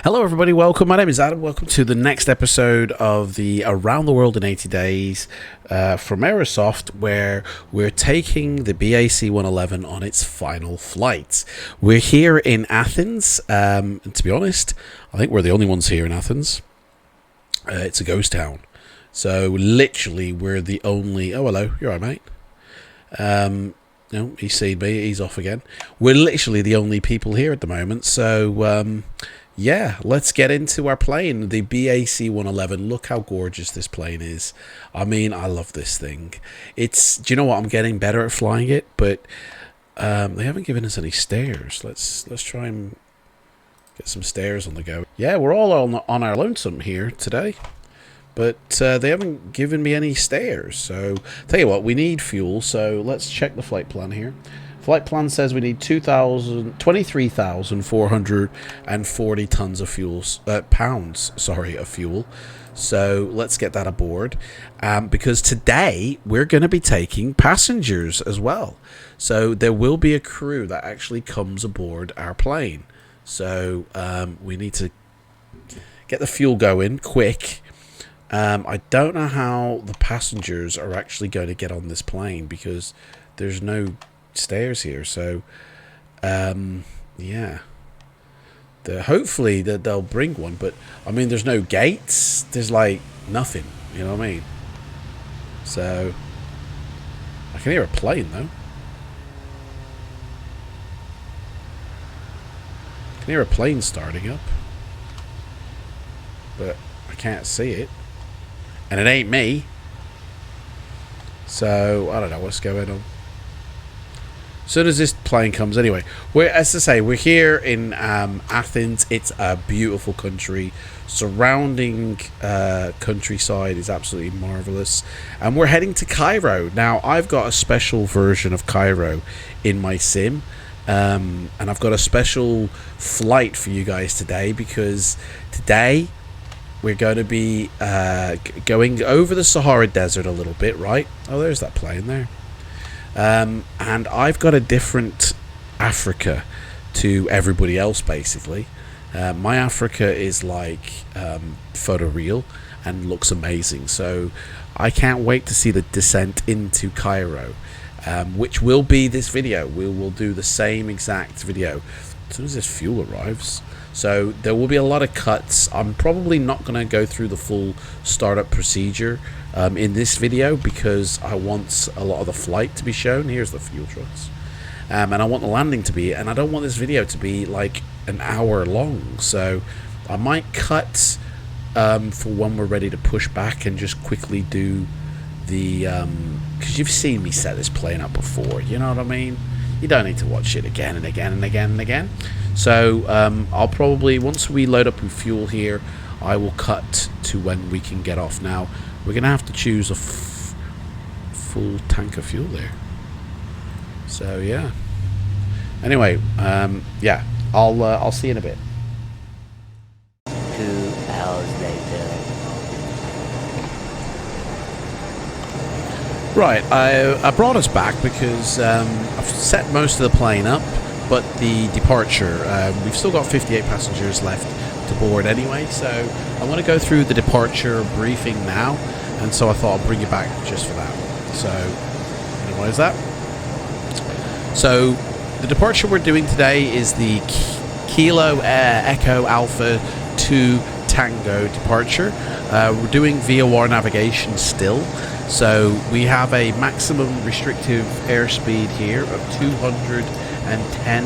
Hello everybody, welcome. My name is Adam. Welcome to the next episode of the Around the World in 80 Days from Aerosoft, where we're taking the BAC-111 on its final flight. We're here in Athens, and to be honest, I think we're the only ones here in Athens. It's a ghost town. So literally we're the only... Oh, hello. You're all right, mate. No, he's seen me. He's off again. We're literally the only people here at the moment. So, yeah, let's get into our plane. The BAC-111. Look how gorgeous this plane is. I mean, I love this thing. It's... Do you know what? I'm getting better at flying it, but they haven't given us any stairs. Let's try and get some stairs on the go. Yeah, we're all on our lonesome here today. But they haven't given me any stairs. So, tell you what, we need fuel. So, let's check the flight plan here. Flight plan says we need 23,440 tons of pounds of fuel. So, let's get that aboard. Because today, we're going to be taking passengers as well. So, there will be a crew that actually comes aboard our plane. So, we need to get the fuel going quick. I don't know how the passengers are actually going to get on this plane because there's no stairs here. So, yeah. Hopefully they'll bring one, but I mean, there's no gates. There's like nothing. You know what I mean? So, I can hear a plane though. I can hear a plane starting up, but I can't see it. And it ain't me. So, I don't know what's going on. As soon as this plane comes, anyway. As I say, we're here in Athens. It's a beautiful country. Surrounding countryside is absolutely marvelous. And we're heading to CAIRO. Now, I've got a special version of CAIRO in my sim. And I've got a special flight for you guys today. Because today... we're going to be going over the Sahara Desert a little bit, right? Oh, there's that plane there. And I've got a different Africa to everybody else, basically. My Africa is like photoreal and looks amazing. So I can't wait to see the descent into CAIRO, which will be this video. We will do the same exact video as soon as this fuel arrives. So there will be a lot of cuts. I'm probably not going to go through the full startup procedure in this video because I want a lot of the flight to be shown. Here's the fuel trucks. And I want the landing to be, and I don't want this video to be like an hour long. So I might cut for when we're ready to push back and just quickly do the... because you've seen me set this plane up before, you know what I mean? You don't need to watch it again and again and again and again. So I'll probably, once we load up with fuel here, I will cut to when we can get off. Now, we're going to have to choose a full tank of fuel there. So, yeah. Anyway, yeah, I'll see you in a bit. 2 hours later. Right, I brought us back because I've set most of the plane up, but the departure, we've still got 58 passengers left to board anyway, so I'm going to go through the departure briefing now, and so I thought I'd bring you back just for that. So, what is that? So, the departure we're doing today is the Kilo Echo Alpha 2 Tango departure. We're doing VOR navigation still. So we have a maximum restrictive airspeed here of 210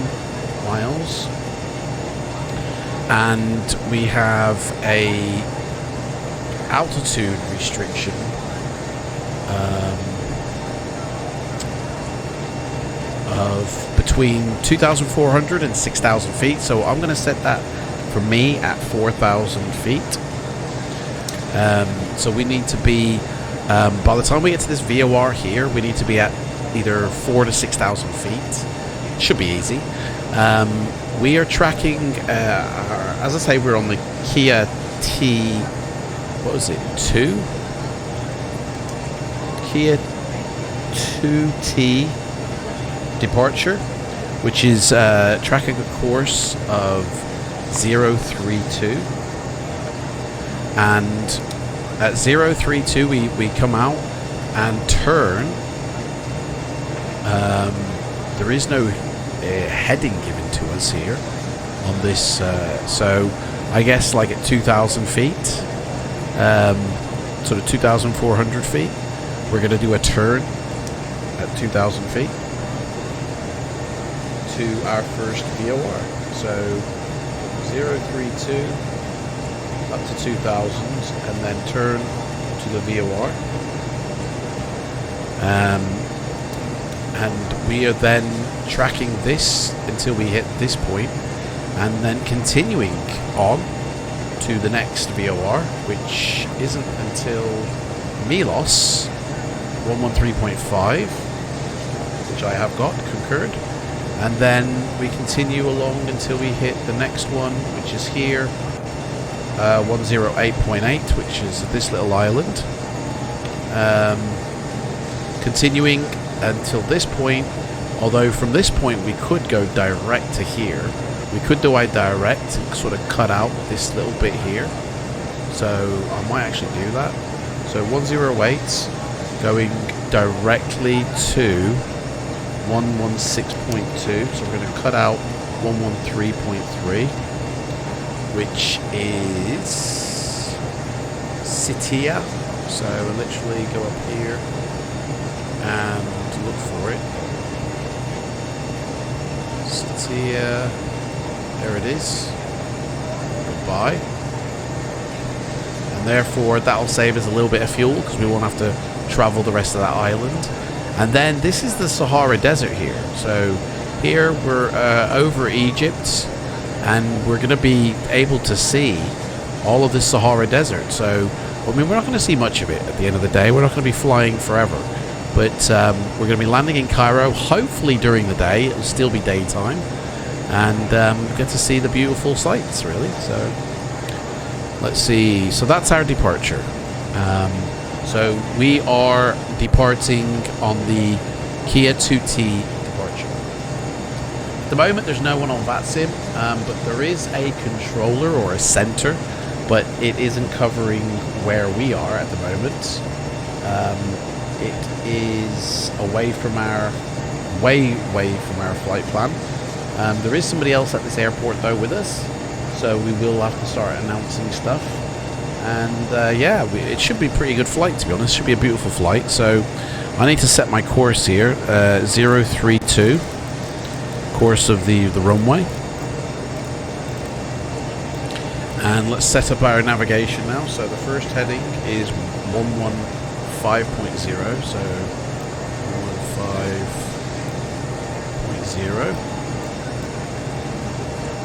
miles. And we have a altitude restriction of between 2,400 and 6,000 feet. So I'm going to set that for me at 4,000 feet. So we need to be, by the time we get to this VOR here, we need to be at either 4,000 to 6,000 feet. Should be easy. We are tracking, as I say, we're on the Kia T, what was it, 2? Kia 2T departure, which is tracking a course of 032. And at 032 we come out and turn. There is no heading given to us here on this, so I guess like at 2,000 feet, sort of 2,400 feet, we're going to do a turn at 2,000 feet to our first VOR. So 032 up to 2,000 and then turn to the VOR. And we are then tracking this until we hit this point, and then continuing on to the next VOR, which isn't until Milos 113.5, which I have got concurred, and then we continue along until we hit the next one, which is here, 108.8, which is this little island. Continuing until this point, although from this point we could go direct to here. We could do a direct and sort of cut out this little bit here. So I might actually do that. So 108 going directly to 116.2. So we're going to cut out 113.3, which is Sitia. So we'll literally go up here and look for it. Sitia, there it is. Goodbye. And therefore that'll save us a little bit of fuel because we won't have to travel the rest of that island. And then this is the Sahara Desert here. So here we're over Egypt, and we're going to be able to see all of this Sahara Desert. So I mean, we're not going to see much of it at the end of the day. We're not going to be flying forever. But we're going to be landing in Cairo, hopefully during the day. It'll still be daytime. And get to see the beautiful sights, really. So let's see. So that's our departure. So we are departing on the Kia 2T departure. At the moment, there's no one on VLIGHTSIM, but there is a controller or a center, but it isn't covering where we are at the moment. It is away from our way from our flight plan. There is somebody else at this airport though with us, so we will have to start announcing stuff. And yeah, it should be a pretty good flight, to be honest. It should be a beautiful flight. So I need to set my course here, 032, course of the runway. And let's set up our navigation now. So the first heading is 115.0, so 115.0.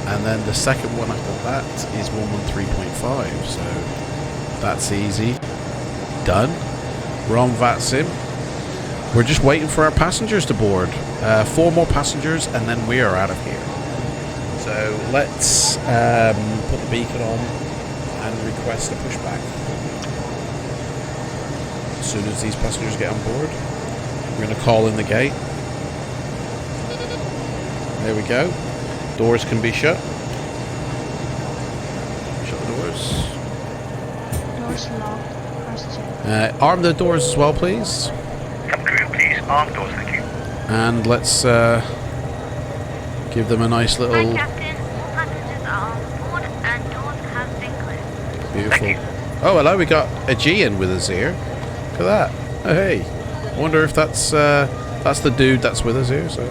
And then the second one after that is 113.5, so that's easy. Done. We're on VLIGHTSIM. We're just waiting for our passengers to board. 4 more passengers and then we are out of here. So let's put the beacon on and request a pushback. As soon as these passengers get on board, we're going to call in the gate. There we go. Doors can be shut. Shut the doors. Doors locked. Press 2. Arm the doors as well, please. Crew, please arm doors, thank you. And let's give them a nice little... Hi, Captain. All passengers are on board and doors have been closed. Beautiful. Thank you. Oh, hello, we got a G in with us here. Look at that. Hey, I wonder if that's the dude that's with us here. So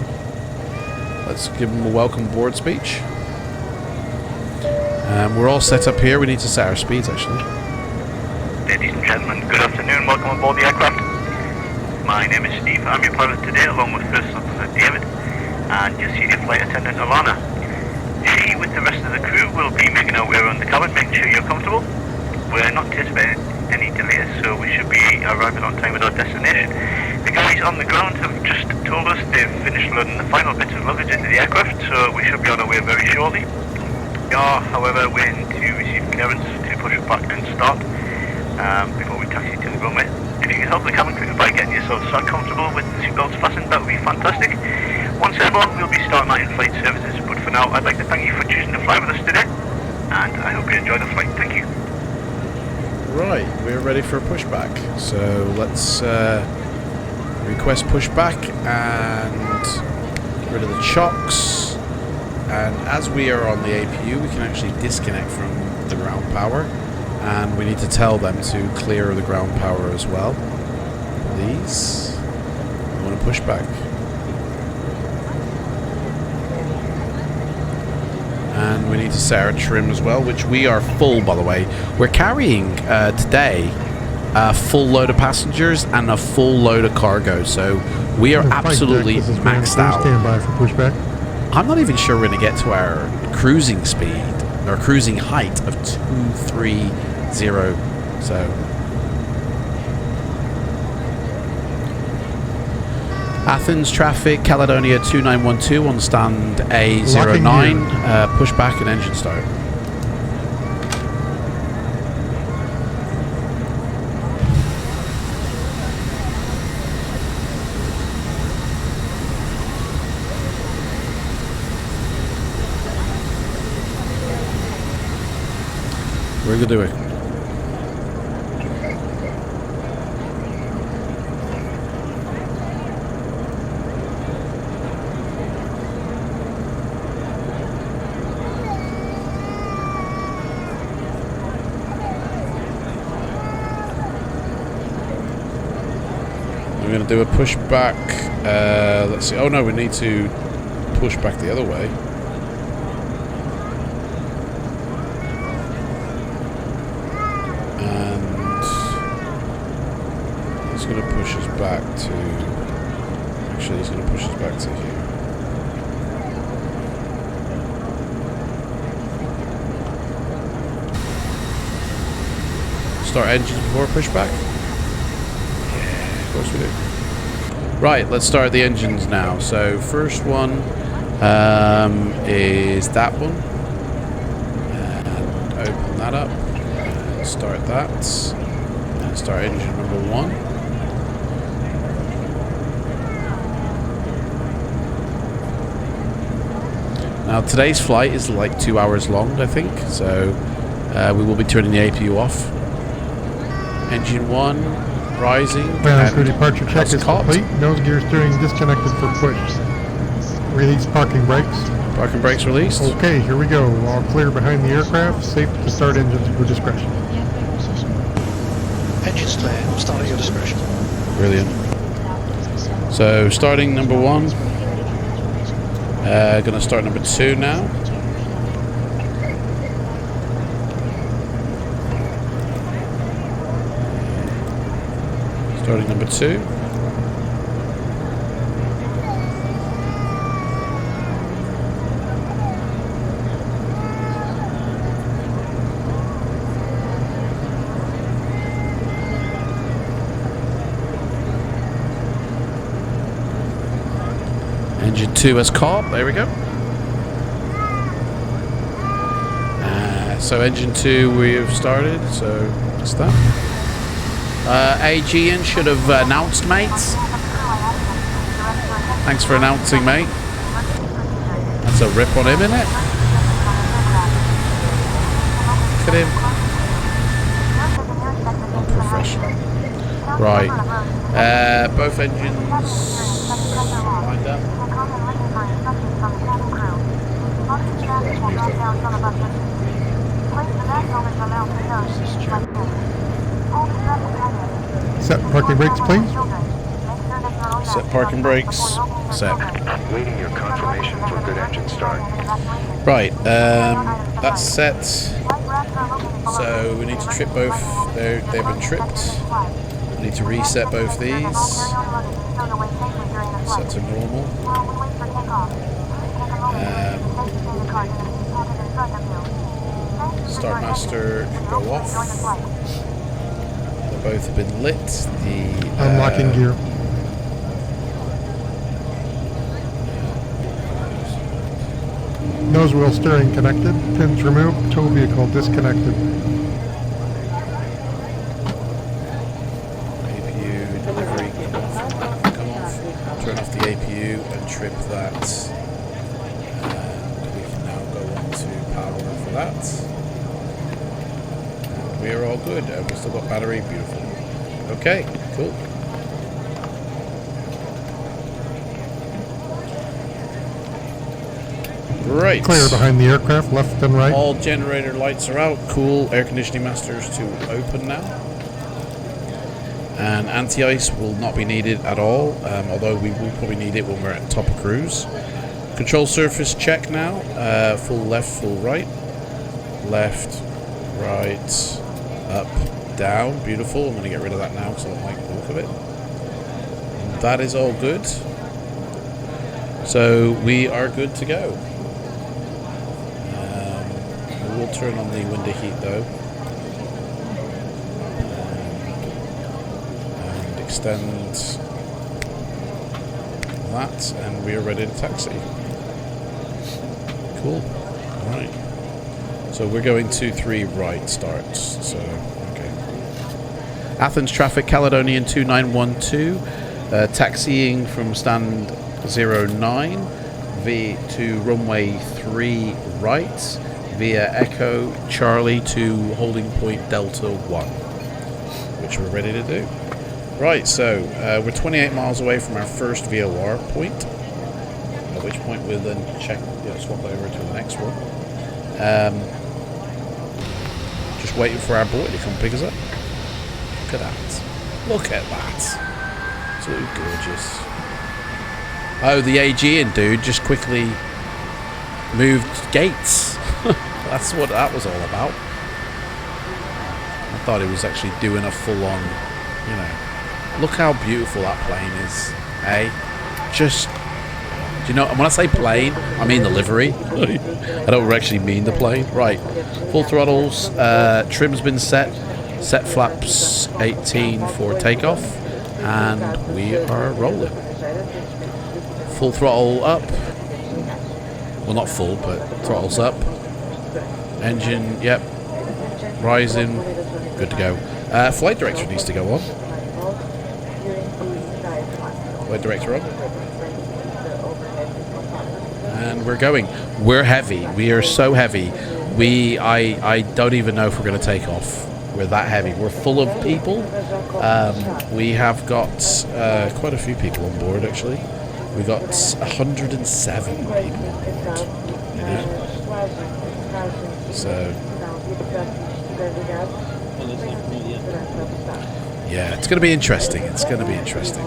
let's give him a welcome board speech. We're all set up here. We need to set our speeds actually. Ladies and gentlemen, good afternoon. Welcome aboard the aircraft. My name is Steve. I'm your pilot today, along with First Officer David and your senior flight attendant Alana. She, with the rest of the crew, will be making our way around the cabin, making sure you're comfortable. We're not anticipating any delays, so we should be arriving on time at our destination. The guys on the ground have just told us they've finished loading the final bits of luggage into the aircraft, so we should be on our way very shortly. We are, however, waiting to receive clearance to push back and start before we taxi to the runway. If you can help the cabin crew by getting yourself sat comfortable with the seatbelts fastened, that would be fantastic. Once airborne, we'll be starting our in-flight services, but for now, I'd like to thank you for choosing to fly with us today, and I hope you enjoy the flight. Thank you. Right, we're ready for a pushback. So let's request pushback and get rid of the chocks. And as we are on the APU, we can actually disconnect from the ground power. And we need to tell them to clear the ground power as well. Please. We want to push back. And we need to set our trim as well, which we are full, by the way. We're carrying today a full load of passengers and a full load of cargo, so we are absolutely maxed out. Stand by for pushback. I'm not even sure we're going to get to our cruising speed or cruising height of 230. So Athens traffic, Caledonia 2912 on stand A09. Push back and engine start. We're gonna do it. We're going to do a push back. Let's see. Oh no, we need to push back the other way. And he's going to push us back to... Actually, he's going to push us back to here. Start engines before pushback. Of course we do. Right, let's start the engines now. So first one is that one, and open that up and start that, and start engine number 1. Now today's flight is like 2 hours long, I think, so we will be turning the APU off. Engine 1 rising. Ground crew departure check is complete. Nose gear steering disconnected for push. Release parking brakes. Parking brakes released. Okay, here we go. All clear behind the aircraft. Safe to start engines at your discretion. Engines clear. Start at your discretion. Brilliant. So starting number 1. Gonna start number 2 now. Starting number 2. Engine 2 as caught. There we go. So engine 2 we have started. So that's that. AGN should have announced, mates. Thanks for announcing, mate. That's a rip on him, isn't it? Look at him. Unprofessional. Right. Both engines lined up. Set parking brakes, please. Set parking brakes. Set. Waiting your confirmation for good engine start. Right, that's set. So we need to trip both. They've been tripped. We need to reset both these. Set to normal. Start master can go off. They both have been lit. Unlocking gear. Nose wheel steering connected. Pins removed. Tow vehicle disconnected. APU delivery come off. Turn off the APU and trip that. And we can now go on to power for that. And we are all good. We've still got battery. Beautiful. Okay, cool. Right. Clear behind the aircraft, left and right. All generator lights are out. Cool. Air conditioning masters to open now. And anti-ice will not be needed at all, although we will probably need it when we're at top of cruise. Control surface check now. Full left, full right. Left, right, up, down. Beautiful. I'm going to get rid of that now because I don't like the look of it. And that is all good. So we are good to go. We'll turn on the window heat though. And extend that, and we are ready to taxi. Cool. Alright. So we're going 2-3 right starts. So, okay. Athens traffic, Caledonian 2912. Taxiing from stand 09 to runway 3 right. Via Echo Charlie to holding point Delta 1, which we're ready to do. Right, so we're 28 miles away from our first VOR point, at which point we'll then swap over to the next one. Just waiting for our boy to come pick us up. Look at that. Look at that. Absolutely gorgeous. Oh, the Aegean dude just quickly moved gates. That's what that was all about. I thought it was actually doing a full-on, look how beautiful that plane is, eh? Just, do you know, when I say plane, I mean the livery. I don't actually mean the plane. Right, full throttles, trim's been set flaps 18 for takeoff, and we are rolling. Full throttle up. Well, not full, but throttle's up. Engine, yep. Rising. Good to go. Flight director needs to go on. Flight director on. And we're going. We're heavy. We are so heavy. I don't even know if we're going to take off. We're that heavy. We're full of people. We have got quite a few people on board, actually. We got 107 people on board. So, yeah, it's going to be interesting. It's going to be interesting.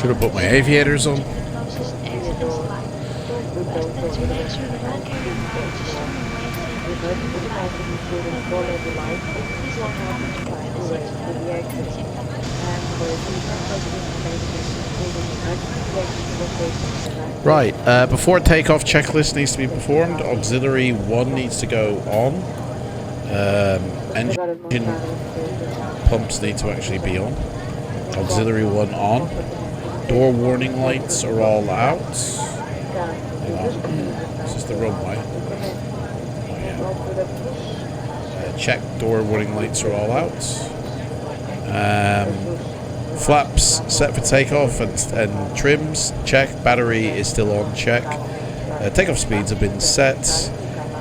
Should have put my aviators on. Right, before takeoff, checklist needs to be performed. Auxiliary 1 needs to go on. Engine pumps need to actually be on. Auxiliary 1 on. Door warning lights are all out. Hang on. Is this the runway? Oh, yeah. Check, door warning lights are all out. Flaps set for takeoff and trims. Check. Battery is still on. Check. Takeoff speeds have been set.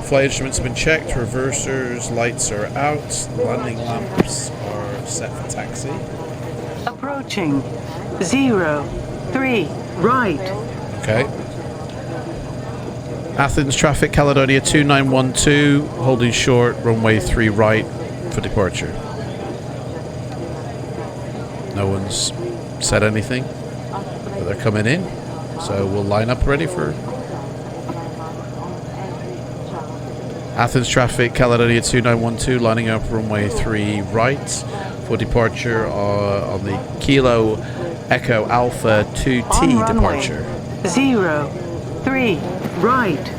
Flight instruments have been checked. Reversers, lights are out. Landing lamps are set for taxi. Approaching 03 right. Okay. Athens traffic, Caledonia 2912, holding short, runway 3 right for departure. No one's said anything, but they're coming in, so we'll line up ready for Athens traffic, Caledonia 2912, lining up runway 3 right for departure on the Kilo Echo Alpha 2T departure. 03 right.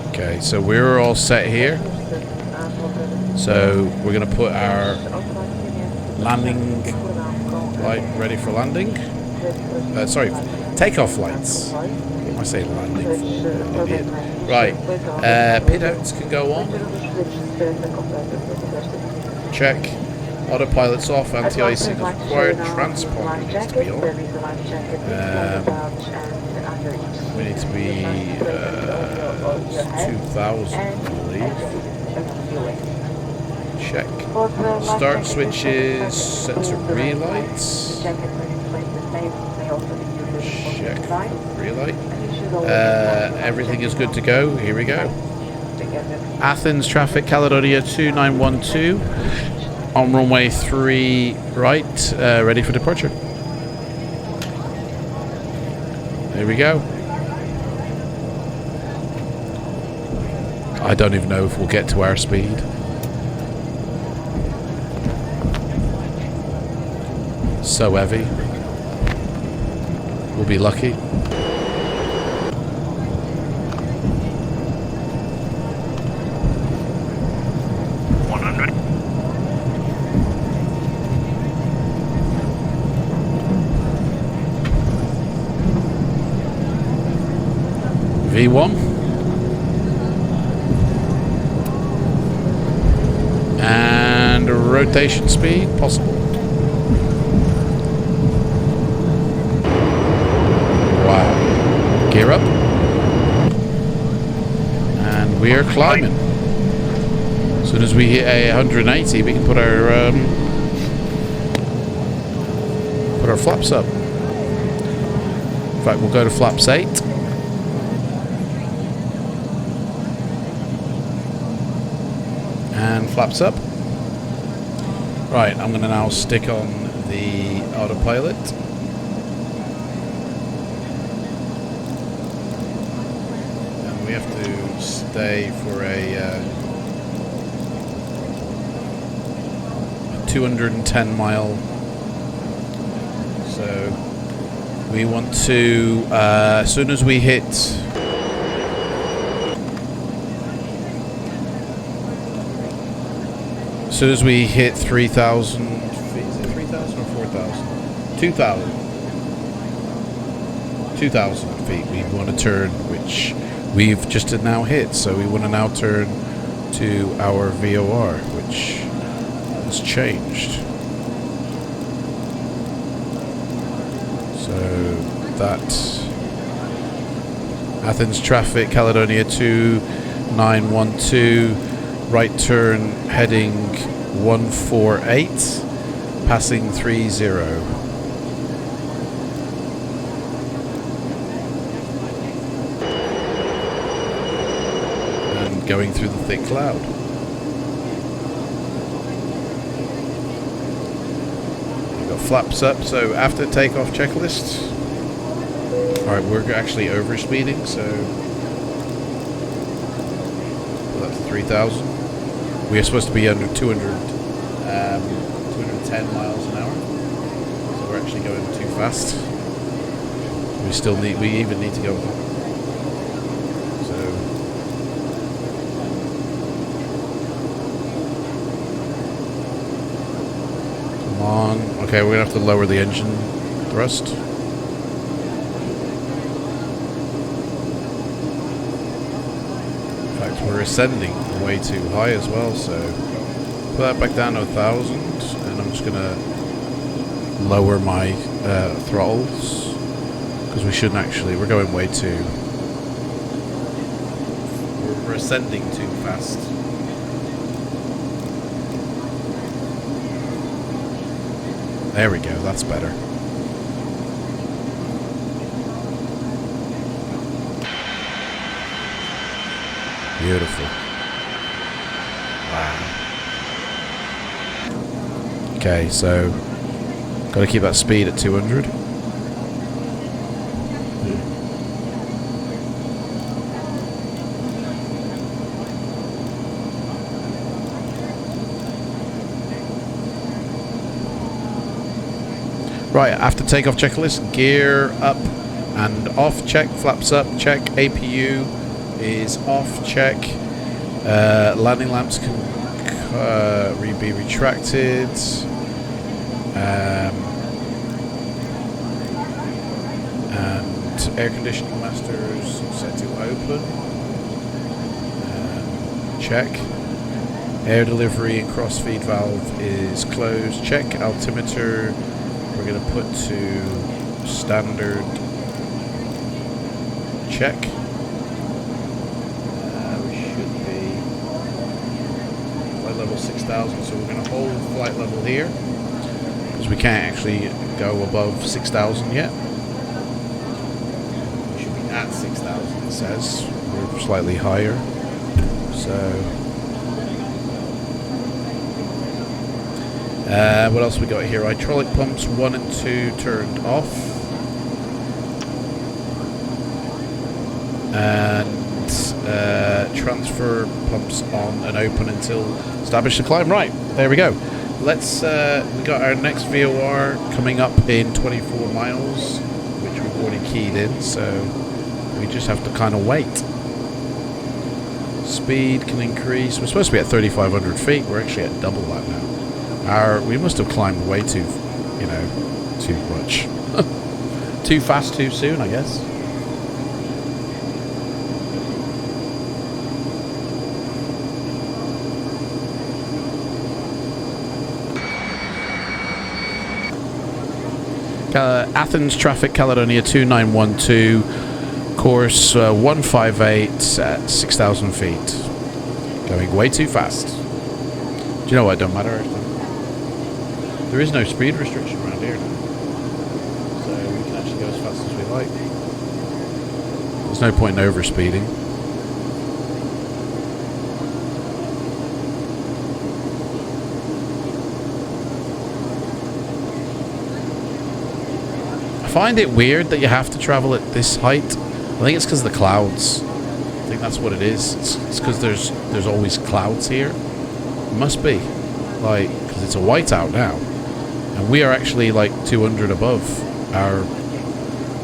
Okay, so we're all set here. So we're going to put our landing light ready for landing. Sorry, takeoff lights. I say landing. Idiot. Right, pit outs can go on. Check. Autopilot's off. Anti-icing is required. Transponder needs to be on. We need to be 2,000, I believe. Check. Start switches set to relights. Check. Relight. Everything is good to go. Here we go. Athens traffic, Caledonia 2912. On runway 3 right, ready for departure. There we go. I don't even know if we'll get to our speed. So heavy. We'll be lucky. V1 and rotation speed possible. Wow. Gear up and we are climbing. As soon as we hit a 180 we can put our flaps up. In fact, we'll go to flaps 8. And flaps up. Right, I'm going to now stick on the autopilot. And we have to stay for a 210 mile. So we want to, as soon as we hit As soon as we hit 3,000 feet, is it 3,000 or 4,000? 2,000. 2,000 feet we want to turn, which we've just now hit. So we want to now turn to our VOR, which has changed. So that Athens traffic, Caledonia 2912. Right turn heading 148, passing 30. And going through the thick cloud. We've got flaps up, so after takeoff checklist. Alright, we're actually over speeding, so that's 3,000. We are supposed to be under 210 miles an hour, so we're actually going too fast. We even need to go Okay, we're gonna have to lower the engine thrust. In fact, we're ascending way too high as well, so put that back down to 1,000, and I'm just gonna lower my throttles because we shouldn't actually. We're going way too. We're ascending too fast. There we go. That's better. Beautiful. Wow. Okay, so got to keep that speed at 200. Right, after takeoff checklist, gear up and off, check, flaps up, check, APU is off, check, landing lamps can be retracted, and air conditioning masters set to open, check, air delivery and cross feed valve is closed, check, altimeter we're going to put to standard, check. We should be flight level 6,000, so we're going to hold flight level here because we can't actually go above 6,000 yet. We should be at 6,000, it says. We're slightly higher, so what else we got here? Hydraulic pumps 1 and 2 turned off. And transfer pumps on and open until establish the climb. Right, there we go. Let's, we got our next VOR coming up in 24 miles, which we've already keyed in, so we just have to kind of wait. Speed can increase. We're supposed to be at 3,500 feet. We're actually at double that now. We must have climbed way too, you know, too much. Too fast, too soon, I guess. Athens traffic, Caledonia 2912, course 158 at 6,000 feet. Going way too fast. Do you know what? It don't matter. There is no speed restriction around here now, so we can actually go as fast as we like. There's no point in overspeeding. I find it weird that you have to travel at this height. I think it's because of the clouds. I think that's what it is. It's because there's always clouds here. It must be, like, because it's a whiteout now. And we are actually like 200 above our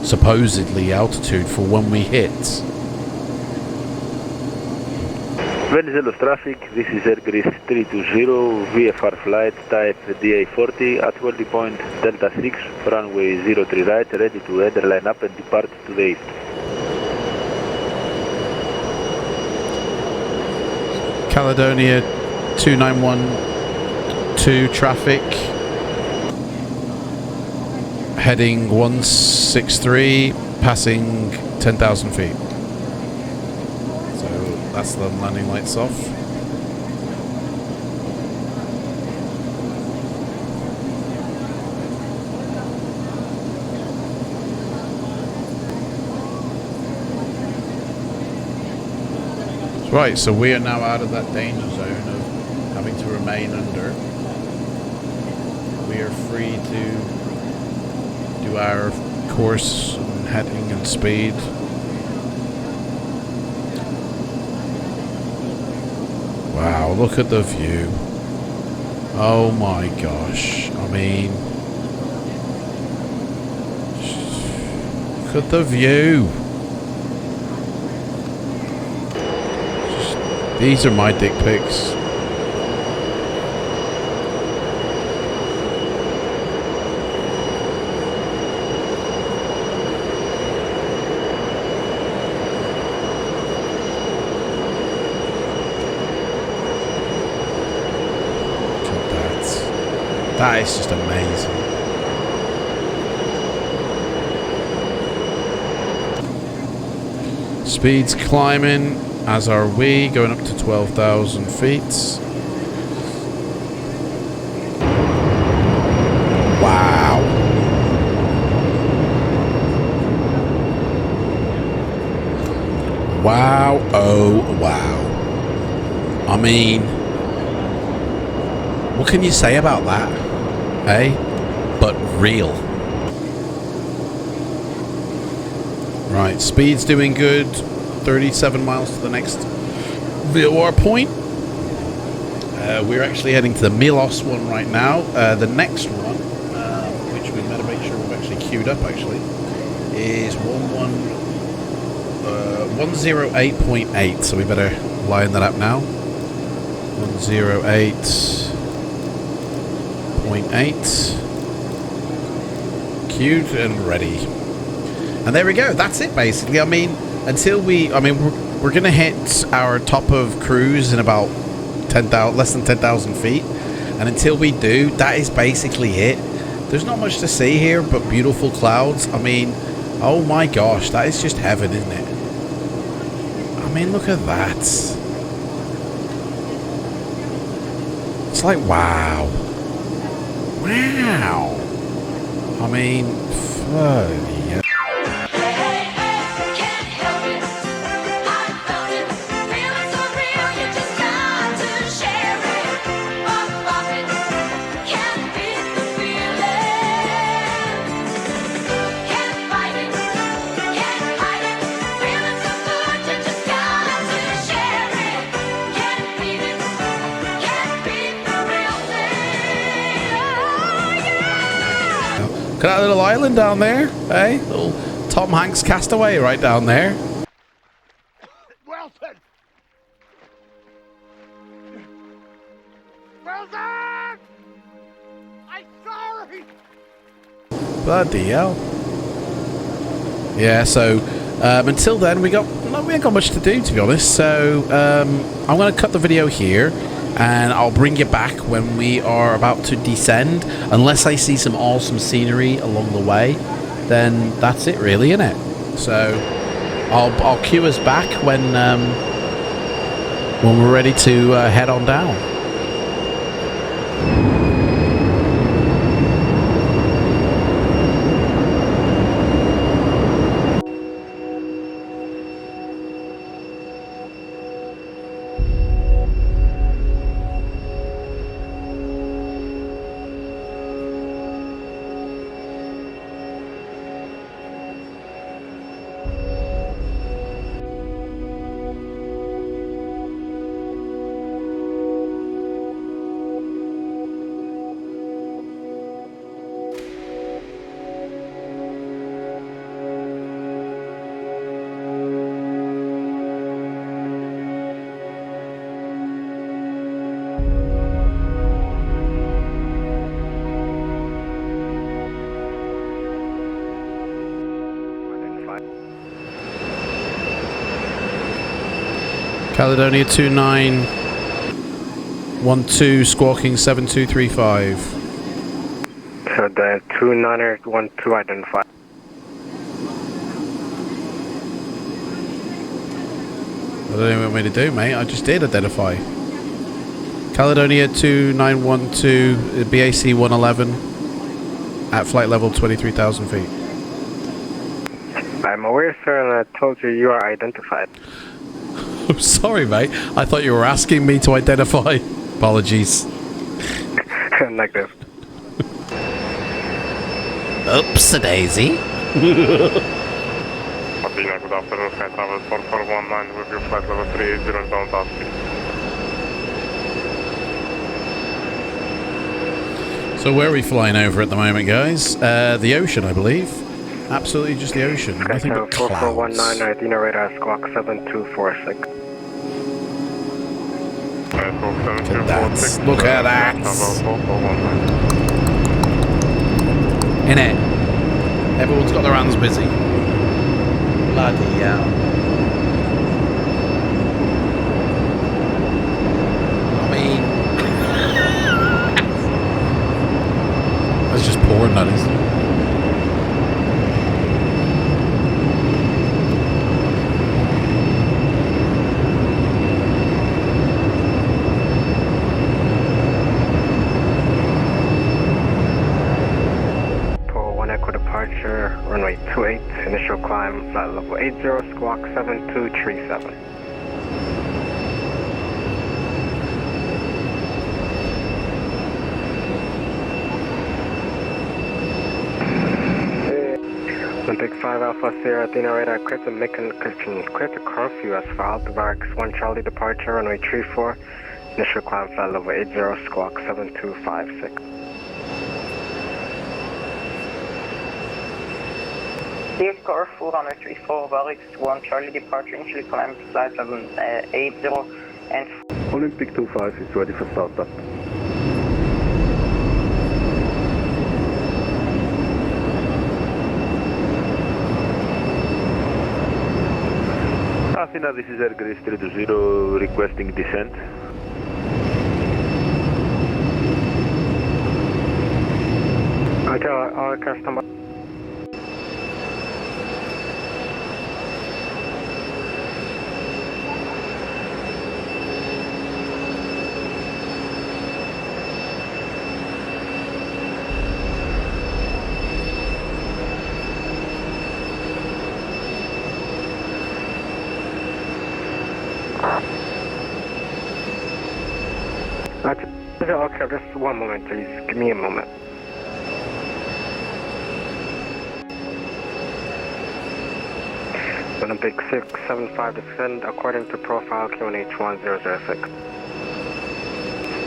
supposedly altitude for when we hit. Venizelos traffic, this is Air Greece 320, VFR flight type DA40 at holding point Delta 6, runway 03 right, ready to enter, line up and depart to the east. Caledonia 2912 traffic. Heading 163, passing 10,000 feet. So that's the landing lights off. Right, so we are now out of that danger zone of having to remain under. We are free to do our course and heading and speed. Wow, look at the view. Oh my gosh. I mean, look at the view. These are my dick pics. That is just amazing. Speed's climbing, as are we, going up to 12,000 feet. Wow. Wow, oh wow. I mean, what can you say about that? Eh? But real. Right, speed's doing good. 37 miles to the next VOR point. We're actually heading to the Milos one right now. The next one, which we better make sure we've actually queued up actually, is 108.8. So we better line that up now. 108.8. Queued and ready. And there we go. That's it basically. I mean, until we're gonna hit our top of cruise in about 10,000, less than 10,000 feet, and until we do, that is basically it. There's not much to see here but beautiful clouds. I mean, oh my gosh, that is just heaven, isn't it? I mean, look at that. It's like wow. I mean, yeah. Look at that little island down there, eh? Little Tom Hanks Castaway right down there. Wilson! Wilson! I'm sorry! Bloody hell. Yeah, so until then we ain't got much to do, to be honest. So I'm gonna cut the video here, and I'll bring you back when we are about to descend. Unless I see some awesome scenery along the way, then that's it really, innit? So I'll cue us back when we're ready to head on down. Caledonia 2912, squawking 7235. So the 2912 identified. I don't know what you want me to do, mate. I just did identify. Caledonia 2912, BAC 111, at flight level 23,000 feet. I'm aware, sir, and I told you you are identified. I'm sorry, mate. I thought you were asking me to identify. Apologies. Like this. Oops-a-daisy. Athena, good afternoon. Sky Travel 4419 with your flight level 380 down Task. So where are we flying over at the moment, guys? The ocean, I believe. Absolutely just the ocean. Nothing but clouds. 4419, Athena radar squawk 7246. Look at that. Innit? Everyone's got their hands busy. Bloody hell. I mean, one, that is. Runway 28, initial climb, flight level 80, squawk 7237. Olympic 5 Alpha Sierra Athena radar, clear to curfew as filed. Varix 1 Charlie departure, runway 34, initial climb, flight level 80, squawk 7256. Dear Carrefour, runway 34, Varix 1 Charlie departure, initially climb, flight level 80 and... Olympic 25 is ready for startup. Athena, this is Airgris 320 requesting descent. Okay, our customer. Okay, just one moment, please. Give me a moment. Olympic 675 descend according to profile QNH 1006.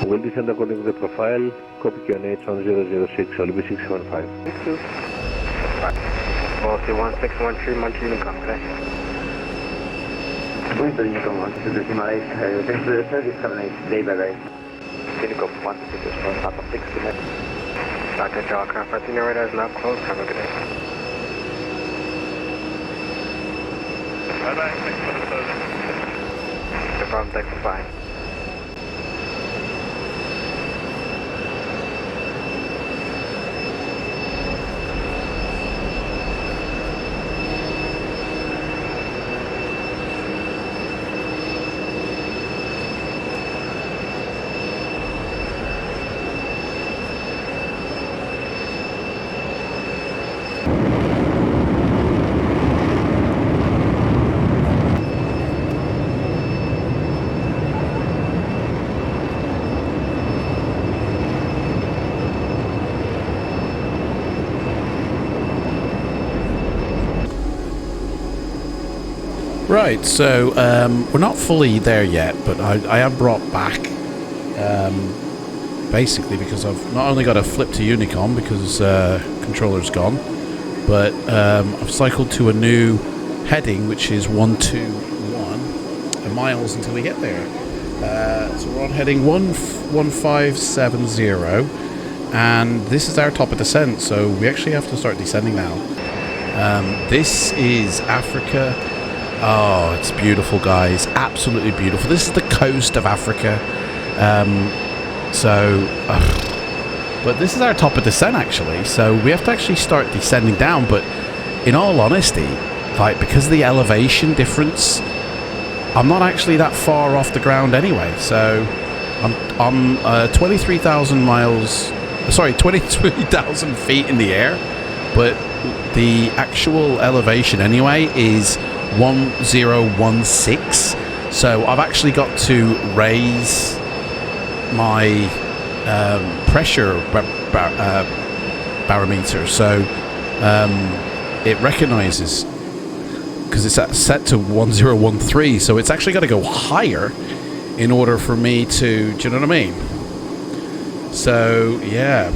Will descend according to the profile. Copy QNH 1006, Olympic 675. Thank you. Policy 1613, Montreal Unicom, okay? Winter Unicom 123, this is the service 78, day by day. Unicom 123, top of 60 minutes. Dr. Jalcraft, Athena radar is now closed. Have a good day. Bye-bye, thanks for the service. No problem, thanks for flying. Right, so we're not fully there yet, but I am brought back basically because I've not only got to flip to Unicom because controller's gone, but I've cycled to a new heading which is 121 miles until we get there. So we're on heading 11570 and this is our top of descent, so we actually have to start descending now. This is Africa. Oh, it's beautiful, guys. Absolutely beautiful. This is the coast of Africa. But this is our top of descent, actually. So we have to actually start descending down. But in all honesty, like, because of the elevation difference, I'm not actually that far off the ground anyway. So I'm 23,000 miles... Sorry, 23,000 feet in the air. But the actual elevation anyway is 1016, so I've actually got to raise my pressure barometer, so it recognizes, because it's set to 1013, so it's actually got to go higher in order for me to, do you know what I mean? So yeah,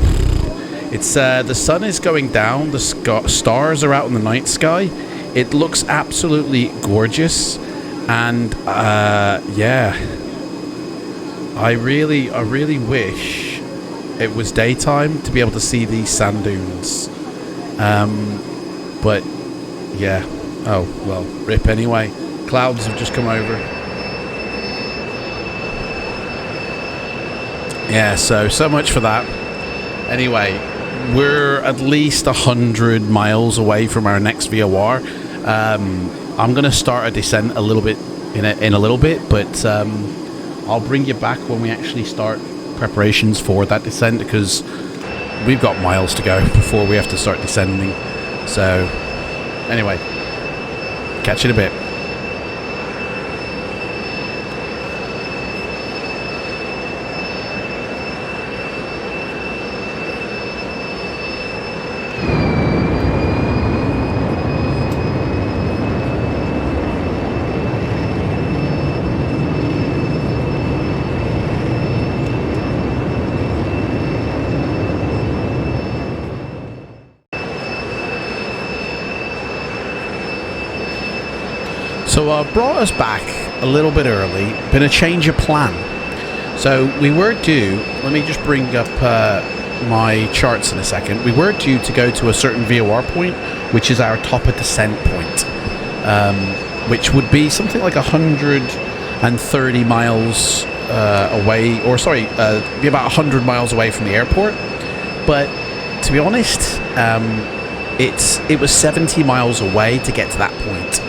it's the sun is going down, the stars are out in the night sky. It looks absolutely gorgeous, and yeah, I really wish it was daytime to be able to see these sand dunes. But yeah, oh well, rip anyway. Clouds have just come over. Yeah, so much for that. Anyway, we're at least 100 miles away from our next VOR. I'm going to start a descent a little bit in a little bit, but I'll bring you back when we actually start preparations for that descent, because we've got miles to go before we have to start descending. So anyway, catch you in a bit. So brought us back a little bit early, been a change of plan. So we were due, let me just bring up my charts in a second. We were due to go to a certain VOR point, which is our top of descent point, which would be something like 130 miles away, or sorry, be about 100 miles away from the airport. But to be honest, it was 70 miles away to get to that point.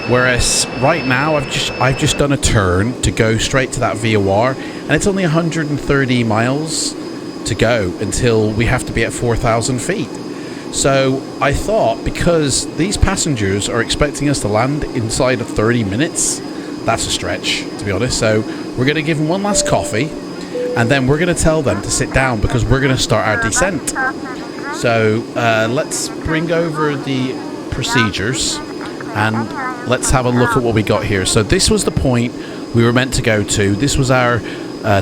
Whereas right now I've just done a turn to go straight to that VOR, and it's only 130 miles to go until we have to be at 4,000 feet. So I thought, because these passengers are expecting us to land inside of 30 minutes, that's a stretch, to be honest. So we're going to give them one last coffee, and then we're going to tell them to sit down because we're going to start our descent. So let's bring over the procedures and let's have a look at what we got here. So this was the point we were meant to go to. This was our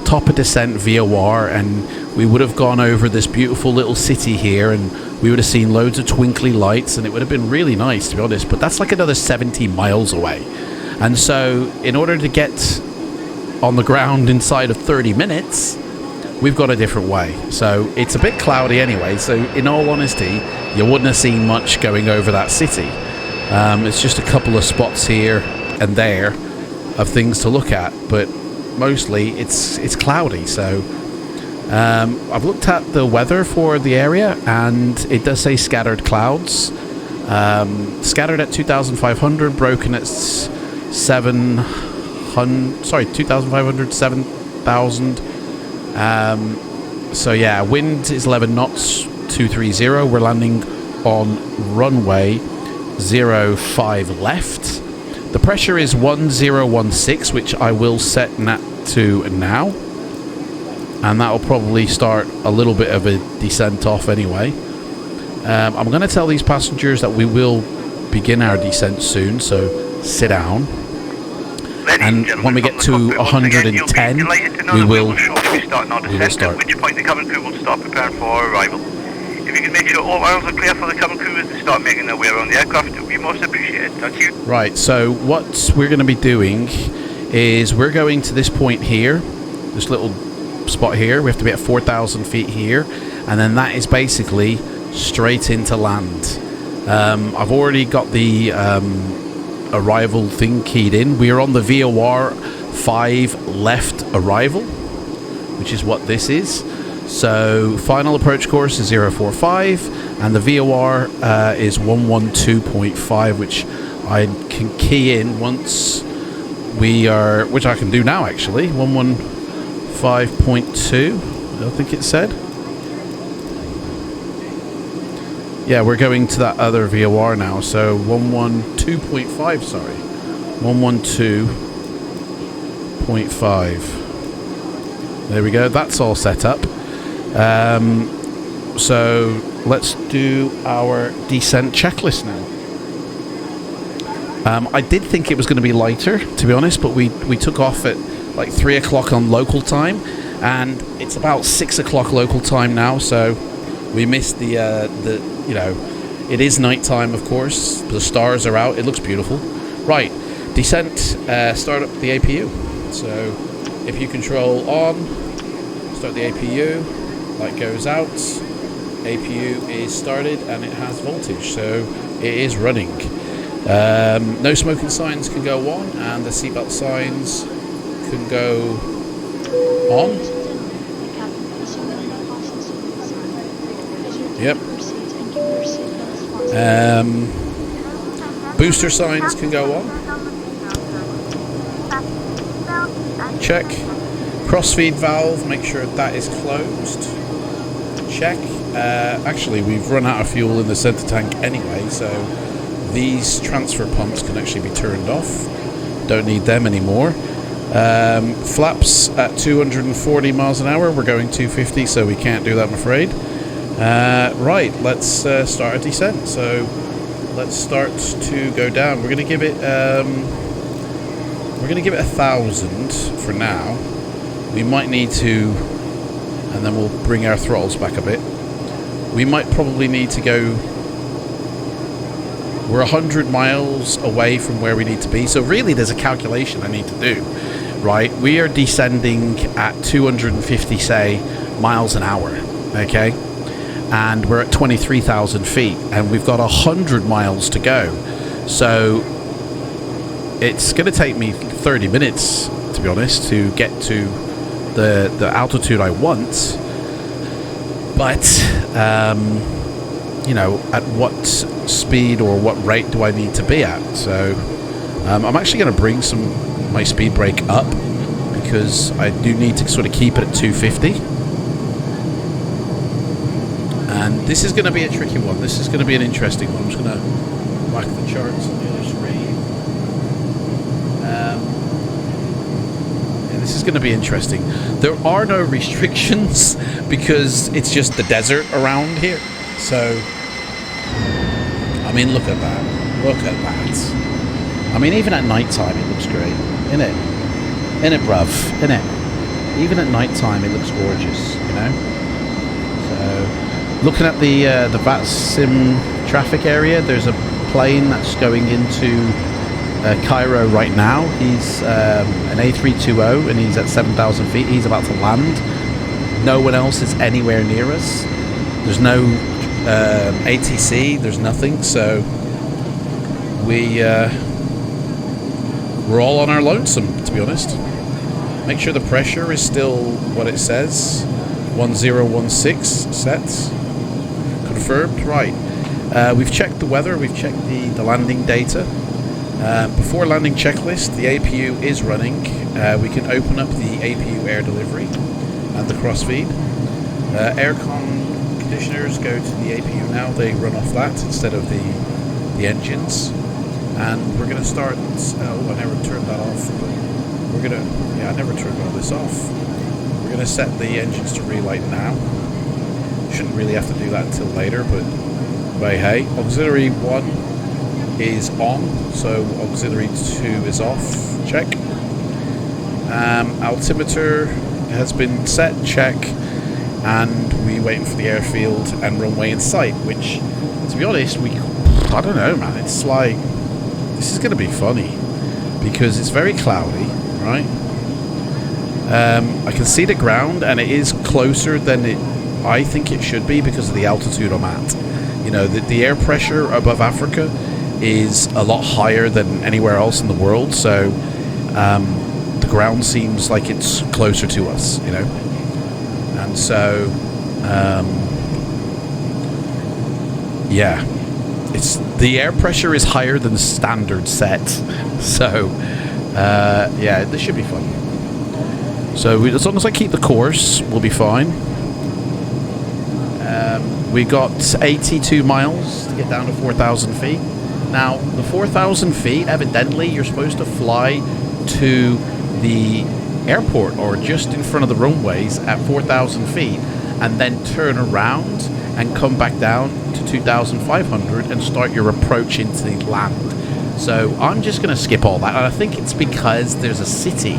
top of descent VOR, and we would have gone over this beautiful little city here, and we would have seen loads of twinkly lights, and it would have been really nice, to be honest. But that's like another 70 miles away. And so in order to get on the ground inside of 30 minutes, we've got a different way. So it's a bit cloudy anyway, so in all honesty, you wouldn't have seen much going over that city. It's just a couple of spots here and there of things to look at, but mostly it's cloudy. So I've looked at the weather for the area, and it does say scattered clouds. Scattered at 2,500, broken at 2,500, 7,000. So yeah, wind is 11 knots, 230. We're landing on runway 05 left. The pressure is 1016, which I will set NAT to now, and that will probably start a little bit of a descent off anyway. I'm going to tell these passengers that we will begin our descent soon, so sit down. And when we get to 110, we will start. At which point the cabin crew will start preparing for arrival. If you can make sure all aisles are clear for the cabin crew as they start making their way around the aircraft, it would be most appreciated. Thank you. Right, so what we're going to be doing is we're going to this point here, this little spot here. We have to be at 4,000 feet here, and then that is basically straight into land. I've already got the arrival thing keyed in. We are on the VOR 5 left arrival, which is what this is. So final approach course is 045, and the VOR is 112.5, which I can key in once we are, which I can do now actually. 115.2, I think it said. Yeah, we're going to that other VOR now, so 112.5, sorry. 112.5. There we go, that's all set up. So let's do our descent checklist now. I did think it was going to be lighter, to be honest, but we took off at like 3 o'clock on local time, and it's about 6 o'clock local time now, so we missed the you know, it is night time, of course. The stars are out. It looks beautiful. Right, descent, start up the APU. So if you control on, start the APU, light goes out, APU is started, and it has voltage, so it is running. No smoking signs can go on, and the seatbelt signs can go on. Yep. Booster signs can go on. Check. Crossfeed valve, make sure that is closed. Check. Actually, we've run out of fuel in the center tank anyway, so these transfer pumps can actually be turned off. Don't need them anymore. Flaps at 240 miles an hour. We're going 250, so we can't do that, I'm afraid. Right, let's start a descent. So let's start to go down. We're going to give it 1,000 for now. We might need to, and then we'll bring our throttles back a bit. We might probably need to go. We're 100 miles away from where we need to be, so really there's a calculation I need to do, right? We are descending at 250, say, miles an hour, okay? And we're at 23,000 feet, and we've got 100 miles to go. So it's going to take me 30 minutes, to be honest, to get to the altitude I want. But you know, at what speed or what rate do I need to be at? So I'm actually going to bring my speed brake up, because I do need to sort of keep it at 250. And this is going to be a tricky one. This is going to be an interesting one. I'm just going to whack the charts on the other screen. This is going to be interesting. There are no restrictions because it's just the desert around here. So, I mean, look at that. Look at that. I mean, even at night time, it looks great. Innit? Innit, bruv? Innit? Even at night time, it looks gorgeous, you know? So, looking at the FLIGHTSIM traffic area, there's a plane that's going into CAIRO right now. He's an A320 and he's at 7,000 feet. He's about to land. No one else is anywhere near us. There's no ATC. There's nothing. So we're all on our lonesome, to be honest. Make sure the pressure is still what it says. 1016 sets. Confirmed. Right. We've checked the weather. We've checked the landing data. Before landing checklist, the APU is running. We can open up the APU air delivery and the crossfeed. Aircon conditioners go to the APU now. They run off that instead of the engines. And we're going to start. Oh, I never turned that off. But we're going to. Yeah, I never turned all this off. We're going to set the engines to relight now. Shouldn't really have to do that until later, but hey, auxiliary 1 is on, so auxiliary 2 is off. Check. Altimeter has been set. Check. And we waiting for the airfield and runway in sight, which, to be honest, I don't know, man. It's like, this is going to be funny because it's very cloudy, right? I can see the ground, and it is closer than I think it should be because of the altitude I'm at. You know, the air pressure above Africa is a lot higher than anywhere else in the world, so the ground seems like it's closer to us, you know. And so, yeah, the air pressure is higher than standard set, so yeah, this should be fun. So as long as I keep the course, we'll be fine. We got 82 miles to get down to 4,000 feet. Now, the 4,000 feet, evidently, you're supposed to fly to the airport or just in front of the runways at 4,000 feet and then turn around and come back down to 2,500 and start your approach into the land. So I'm just going to skip all that. And I think it's because there's a city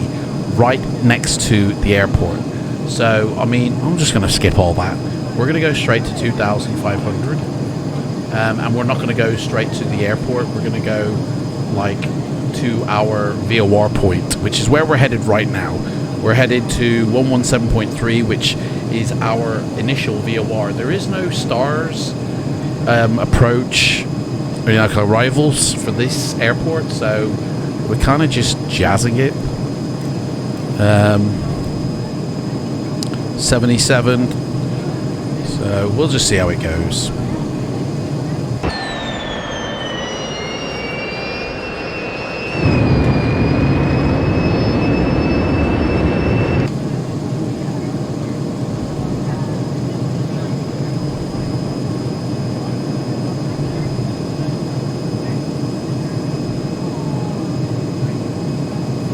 right next to the airport. So, I mean, I'm just going to skip all that. We're going to go straight to 2,500. And we're not going to go straight to the airport. We're going to go, like, to our VOR point, which is where we're headed right now. We're headed to 117.3, which is our initial VOR. There is no stars approach, or, you know, like arrivals for this airport, so we're kind of just jazzing it. 77. So So we'll just see how it goes.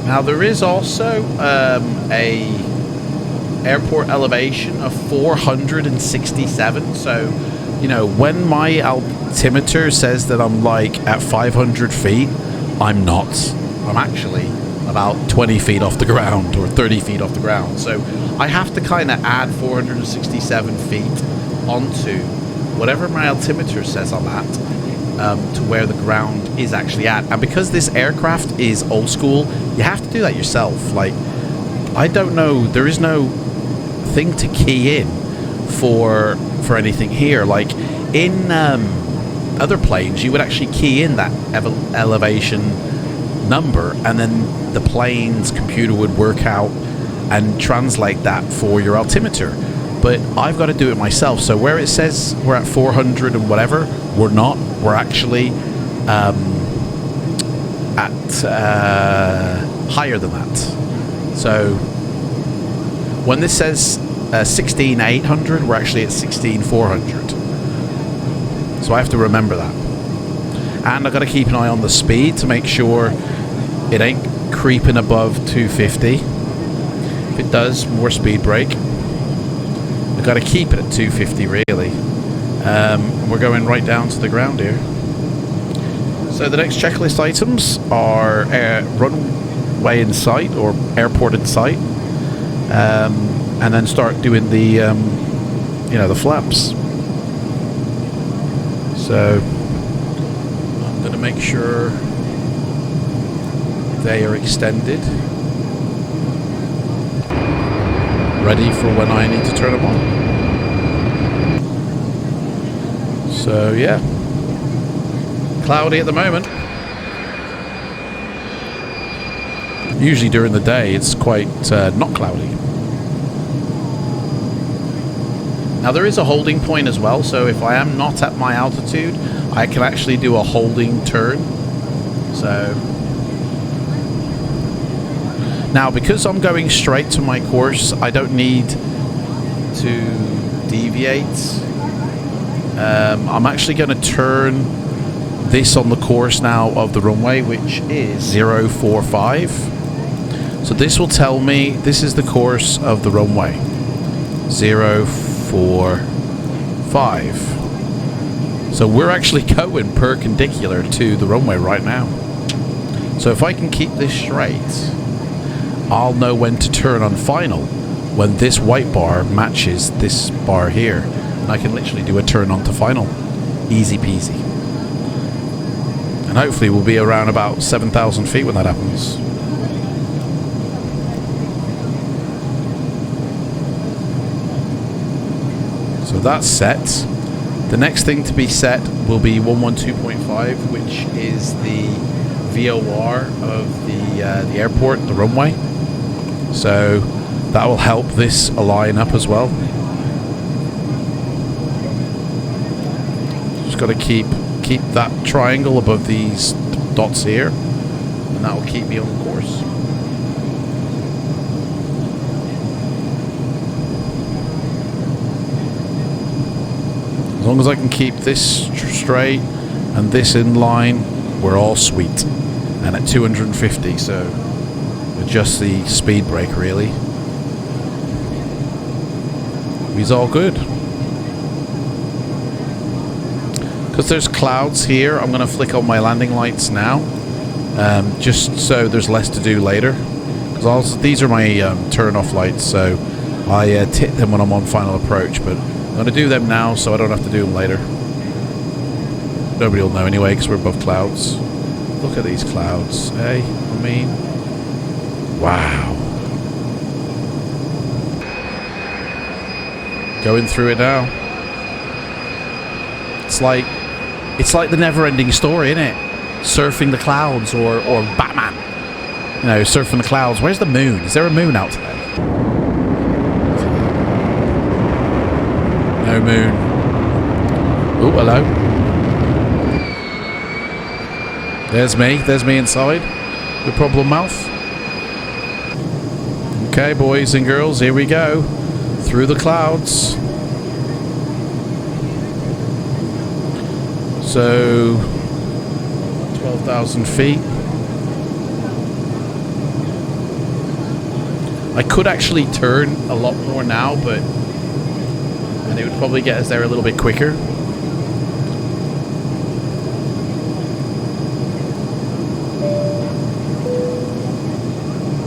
Now there is also a airport elevation of 467. So, you know, when my altimeter says that I'm like at 500 feet, I'm not. I'm actually about 20 feet off the ground or 30 feet off the ground. So I have to kind of add 467 feet onto whatever my altimeter says I'm at. To where the ground is actually at. And because this aircraft is old school, you have to do that yourself. Like, I don't know, there is no thing to key in for anything here. Like in other planes, you would actually key in that elevation number, and then the plane's computer would work out and translate that for your altimeter. But I've got to do it myself. So where it says we're at 400 and whatever, we're not. We're actually at higher than that. So when this says 16,800, we're actually at 16,400. So I have to remember that. And I've got to keep an eye on the speed to make sure it ain't creeping above 250. If it does, more speed brake. I've got to keep it at 250 really. We're going right down to the ground here. So the next checklist items are runway in sight or airport in sight, and then start doing the you know, the flaps. So I'm going to make sure they are extended, ready for when I need to turn them on. So yeah, cloudy at the moment. Usually during the day it's quite not cloudy. Now there is a holding point as well, so if I am not at my altitude, I can actually do a holding turn. So now because I'm going straight to my course, I don't need to deviate. I'm actually going to turn this on the course now of the runway, which is 045. So this will tell me this is the course of the runway, 045. So we're actually going perpendicular to the runway right now. So if I can keep this straight, I'll know when to turn on final when this white bar matches this bar here. I can literally do a turn on to final. Easy peasy. And hopefully we'll be around about 7,000 feet when that happens. So that's set. The next thing to be set will be 112.5, which is the VOR of the airport, the runway. So that will help this align up as well. Got to keep that triangle above these dots here, and that will keep me on course. As long as I can keep this straight and this in line, we're all sweet. And at 250, so adjust the speed brake really. He's all good. Because there's clouds here, I'm going to flick on my landing lights now, just so there's less to do later. Because these are my turn-off lights, so I tip them when I'm on final approach, but I'm going to do them now so I don't have to do them later. Nobody will know anyway because we're above clouds. Look at these clouds, eh? I mean, wow. Going through it now. It's like the never-ending story, isn't it? Surfing the clouds, or Batman. You know, surfing the clouds. Where's the moon? Is there a moon out today? No no moon. Oh, hello. There's me inside. The problem mouth. Okay, boys and girls, here we go. Through the clouds. So, 12,000 feet. I could actually turn a lot more now, and it would probably get us there a little bit quicker.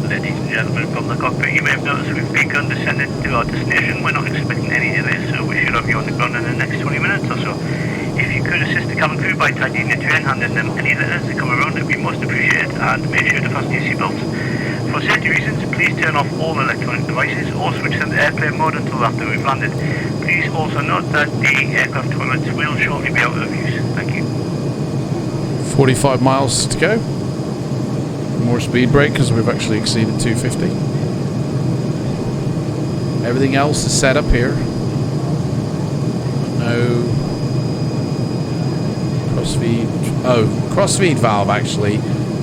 Ladies and gentlemen, from the cockpit, you may have noticed we've begun descending to our destination. We're not expecting any delays, so we should have you on the ground in the next 20 minutes or so. If you could assist the cabin crew by tidying your tray and handing them any letters that come around, it would be most appreciated, and make sure to fasten your seatbelts. For safety reasons, please turn off all electronic devices or switch them to airplane mode until after we've landed. Please also note that the aircraft toilets will shortly be out of use. Thank you. 45 miles to go. More speed brake because we've actually exceeded 250. Everything else is set up here. No crossfeed. Oh, crossfeed valve actually.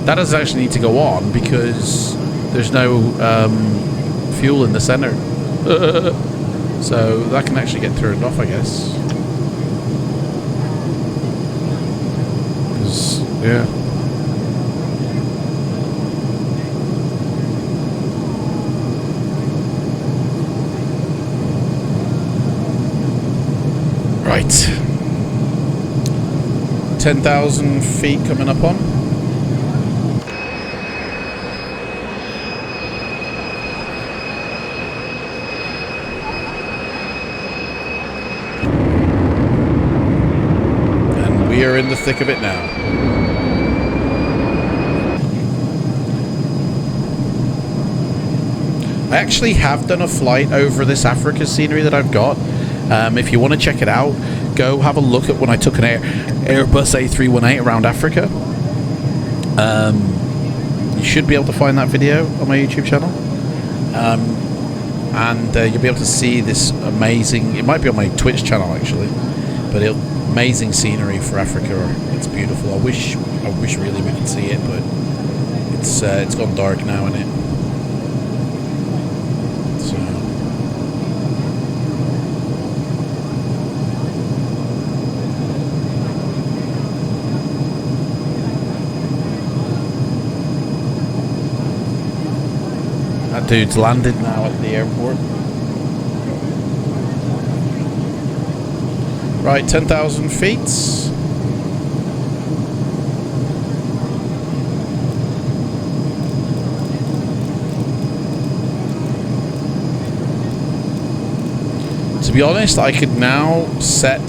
That doesn't actually need to go on because there's no fuel in the center. So that can actually get turned off, I guess. Yeah. Right. 10,000 feet coming up on. And we are in the thick of it now. I actually have done a flight over this Africa scenery that I've got. If you want to check it out, go have a look at when I took an Airbus A318 around Africa. You should be able to find that video on my YouTube channel. And you'll be able to see this amazing, it might be on my Twitch channel actually, but amazing scenery for Africa. It's beautiful. I wish really we could see it, but it's gone dark now, isn't it? That dude's landed now at the airport. Right, 10,000 feet. To be honest, I could now set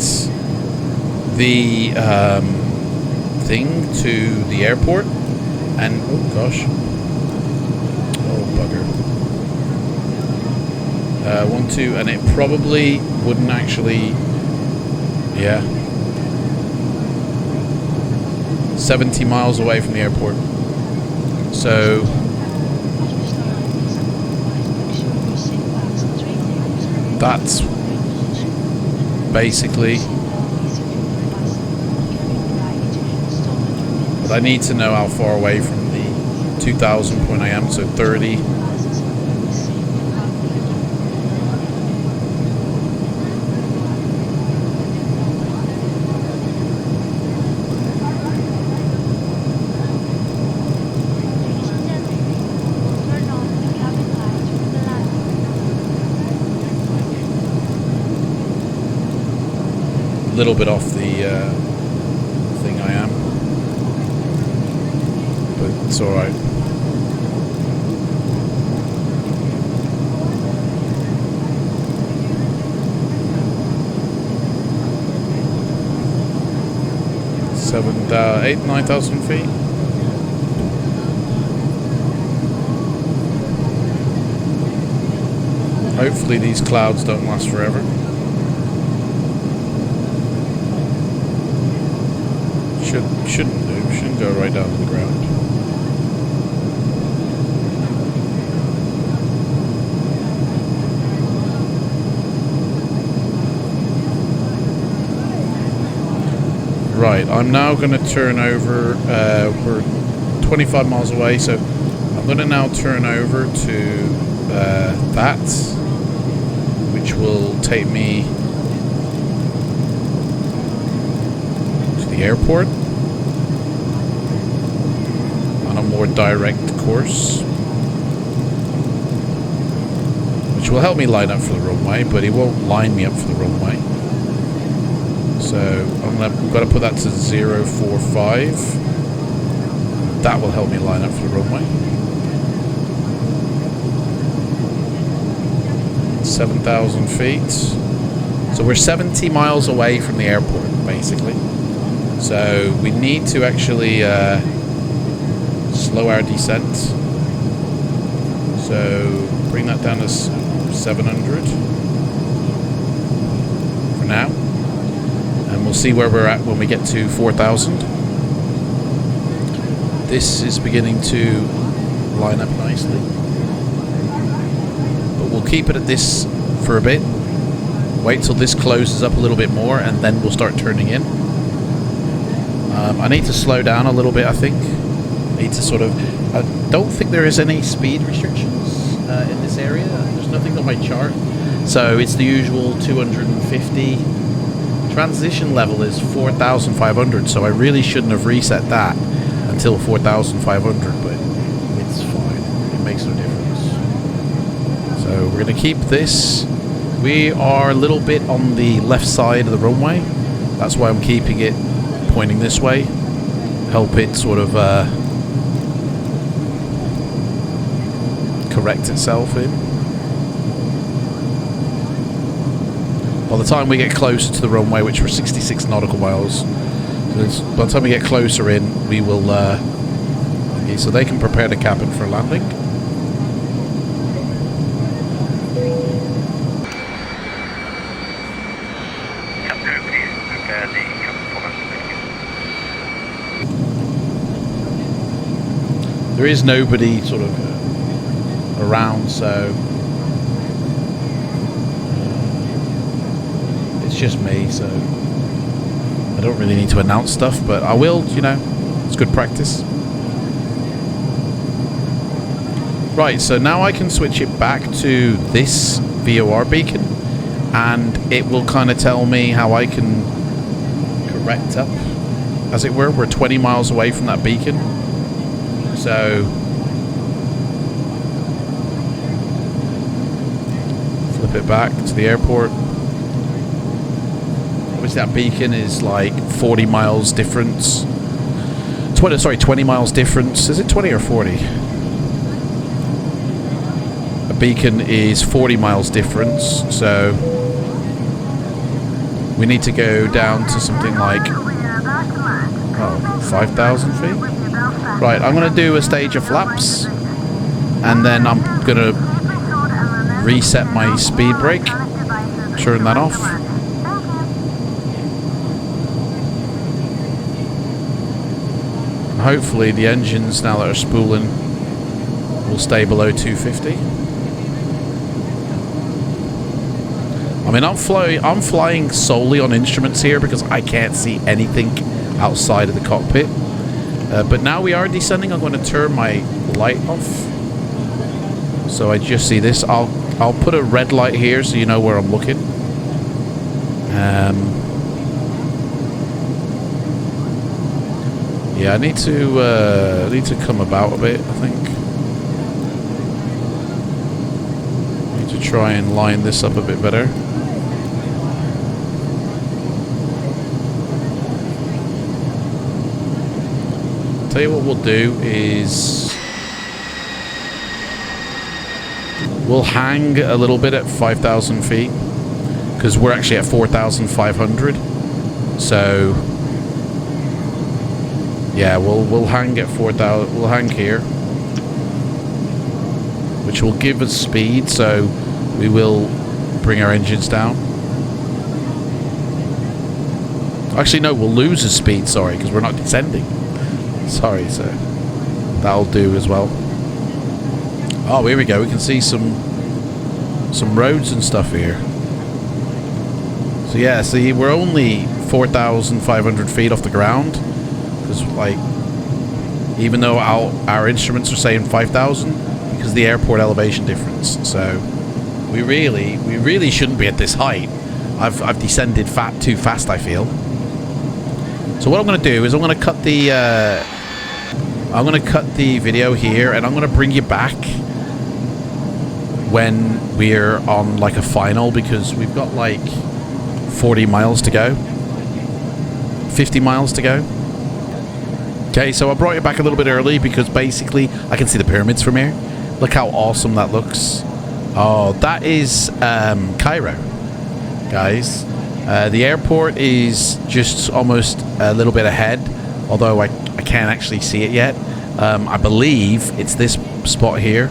the thing to the airport and oh gosh. Oh bugger. 1, 2, and it probably wouldn't actually, yeah. 70 miles away from the airport. So that's basically, but I need to know how far away from the 2000 point I am, so 30. Little bit off the thing I am, but it's all right. Seven, 8, 9,000 feet. Hopefully these clouds don't last forever. Shouldn't go right down to the ground. Right, I'm now going to turn over. We're 25 miles away, so I'm going to now turn over to that, which will take me to the airport on a more direct course, which will help me line up for the runway, but it won't line me up for the runway. So I'm going to put that to 045. That will help me line up for the runway. 7,000 feet. So we're 70 miles away from the airport, basically. So we need to actually slow our descent. So bring that down to 700 for now. And we'll see where we're at when we get to 4,000. This is beginning to line up nicely. But we'll keep it at this for a bit. Wait till this closes up a little bit more and then we'll start turning in. I need to slow down a little bit, I think. I need to sort of... I don't think there is any speed restrictions in this area. There's nothing on my chart. So it's the usual 250. Transition level is 4,500, so I really shouldn't have reset that until 4,500, but it's fine. It makes no difference. So we're going to keep this. We are a little bit on the left side of the runway. That's why I'm keeping it pointing this way. Help it sort of correct itself in. By the time we get closer to the runway, which we're 66 nautical miles, by the time we get closer in, we will... okay, so they can prepare the cabin for landing. Captain, please prepare the cabin for landing. There is nobody sort of around, so... it's just me, so... I don't really need to announce stuff, but I will, you know, it's good practice. Right, so now I can switch it back to this VOR beacon, and it will kind of tell me how I can correct up, as it were. We're 20 miles away from that beacon, so... flip it back to the airport. That beacon is like 40 miles difference. 20 miles difference. Is it 20 or 40? A beacon is 40 miles difference, so we need to go down to something like 5,000 feet. Right, I'm going to do a stage of flaps, and then I'm going to reset my speed brake, turn that off. Hopefully the engines, now that are spooling, will stay below 250. I mean, I'm flying solely on instruments here because I can't see anything outside of the cockpit. But now we are descending. I'm going to turn my light off, so I just see this. I'll put a red light here so you know where I'm looking. Yeah, I need to come about a bit, I think. I need to try and line this up a bit better. Tell you what we'll do is we'll hang a little bit at 5,000 feet because we're actually at 4,500. So yeah, we'll hang at 4,000. We'll hang here, which will give us speed. So we will bring our engines down. Actually, no, we'll lose the speed. Sorry, because we're not descending. Sorry, so that'll do as well. Oh, here we go. We can see some roads and stuff here. So yeah, see, we're only 4,500 feet off the ground. Because, like, even though our instruments are saying 5,000, because of the airport elevation difference. So we really shouldn't be at this height. I've descended too fast, I feel. So what I'm going to do is I'm going to cut the video here, and I'm going to bring you back when we're on like a final, because we've got like 40 miles to go, 50 miles to go. Okay, so I brought you back a little bit early because basically I can see the pyramids from here. Look how awesome that looks. Oh, that is CAIRO, guys. The airport is just almost a little bit ahead, although I can't actually see it yet. I believe it's this spot here.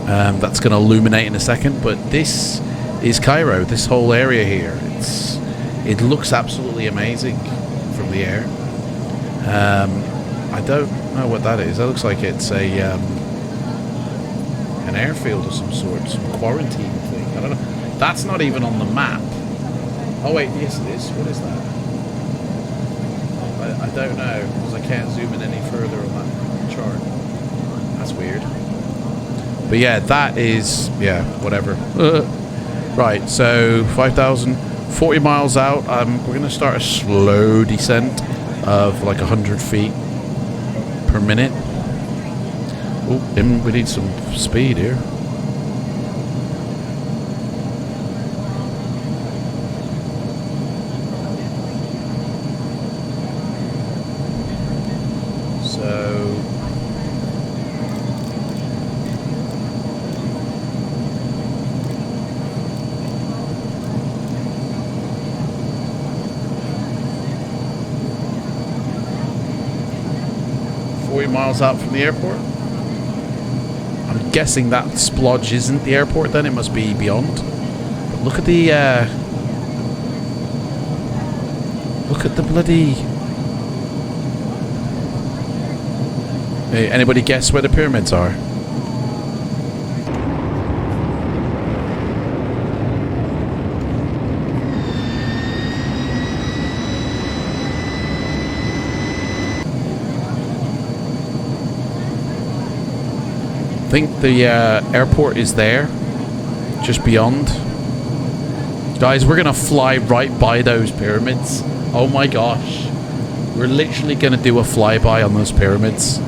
That's going to illuminate in a second, but this is CAIRO, this whole area here. It looks absolutely amazing from the air. I don't know what that is. That looks like it's an airfield of some sort, some quarantine thing. I don't know. That's not even on the map. Oh wait, yes it is. What is that? I don't know, because I can't zoom in any further on that chart. That's weird. But yeah, that is, yeah, whatever. Right, so 5,000, 40 miles out. We're going to start a slow descent of like 100 feet per minute. Oh, we need some speed here. So 40 miles out from the airport. I'm guessing that splodge isn't the airport then, it must be beyond. But look at the bloody... Hey, anybody guess where the pyramids are? I think the airport is there, just beyond. Guys, we're gonna fly right by those pyramids. Oh my gosh. We're literally gonna do a flyby on those pyramids.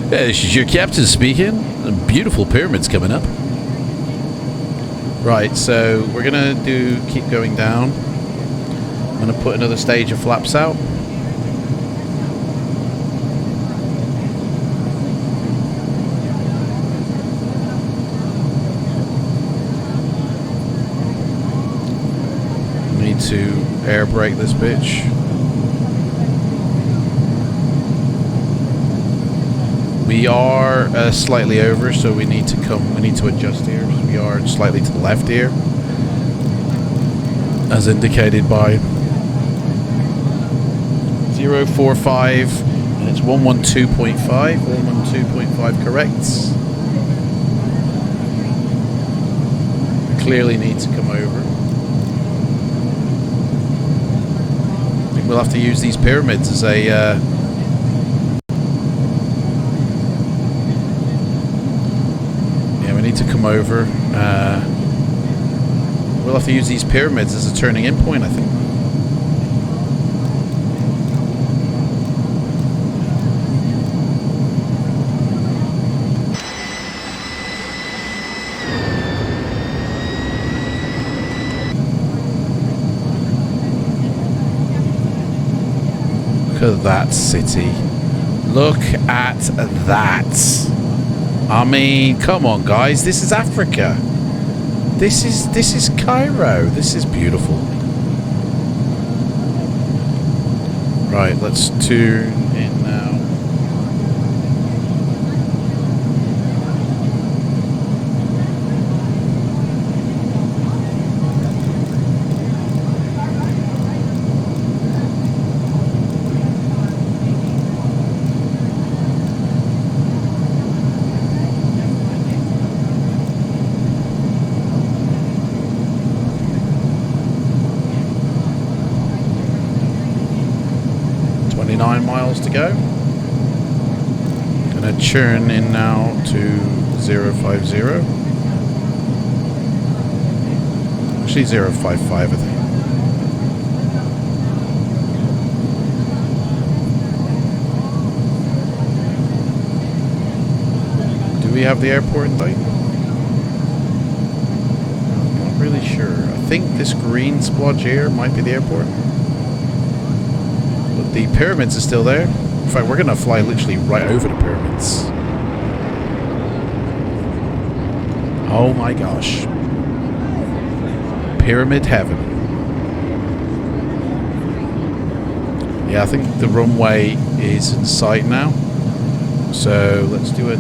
Yeah, this is your captain speaking. Beautiful pyramids coming up. Right, so we're gonna keep going down. I'm gonna put another stage of flaps out. Need to air brake this bitch. We are slightly over, so we need to adjust here. So we are slightly to the left here, as indicated by 045, and it's 112.5. 112.5 correct. We clearly need to come over. I think we'll have to use these pyramids as a to come over. We'll have to use these pyramids as a turning in point, I think. Look at that city. Look at that. I mean, come on, guys. This is Africa. This is CAIRO. This is beautiful. Right, let's tune in now. 29 miles to go. Gonna churn in now to 050. Actually 055, I think. Do we have the airport in sight? I'm not really sure. I think this green splodge here might be the airport. But the pyramids are still there. In fact, we're going to fly literally right over the pyramids. Oh my gosh. Pyramid heaven. Yeah, I think the runway is in sight now. So let's do it.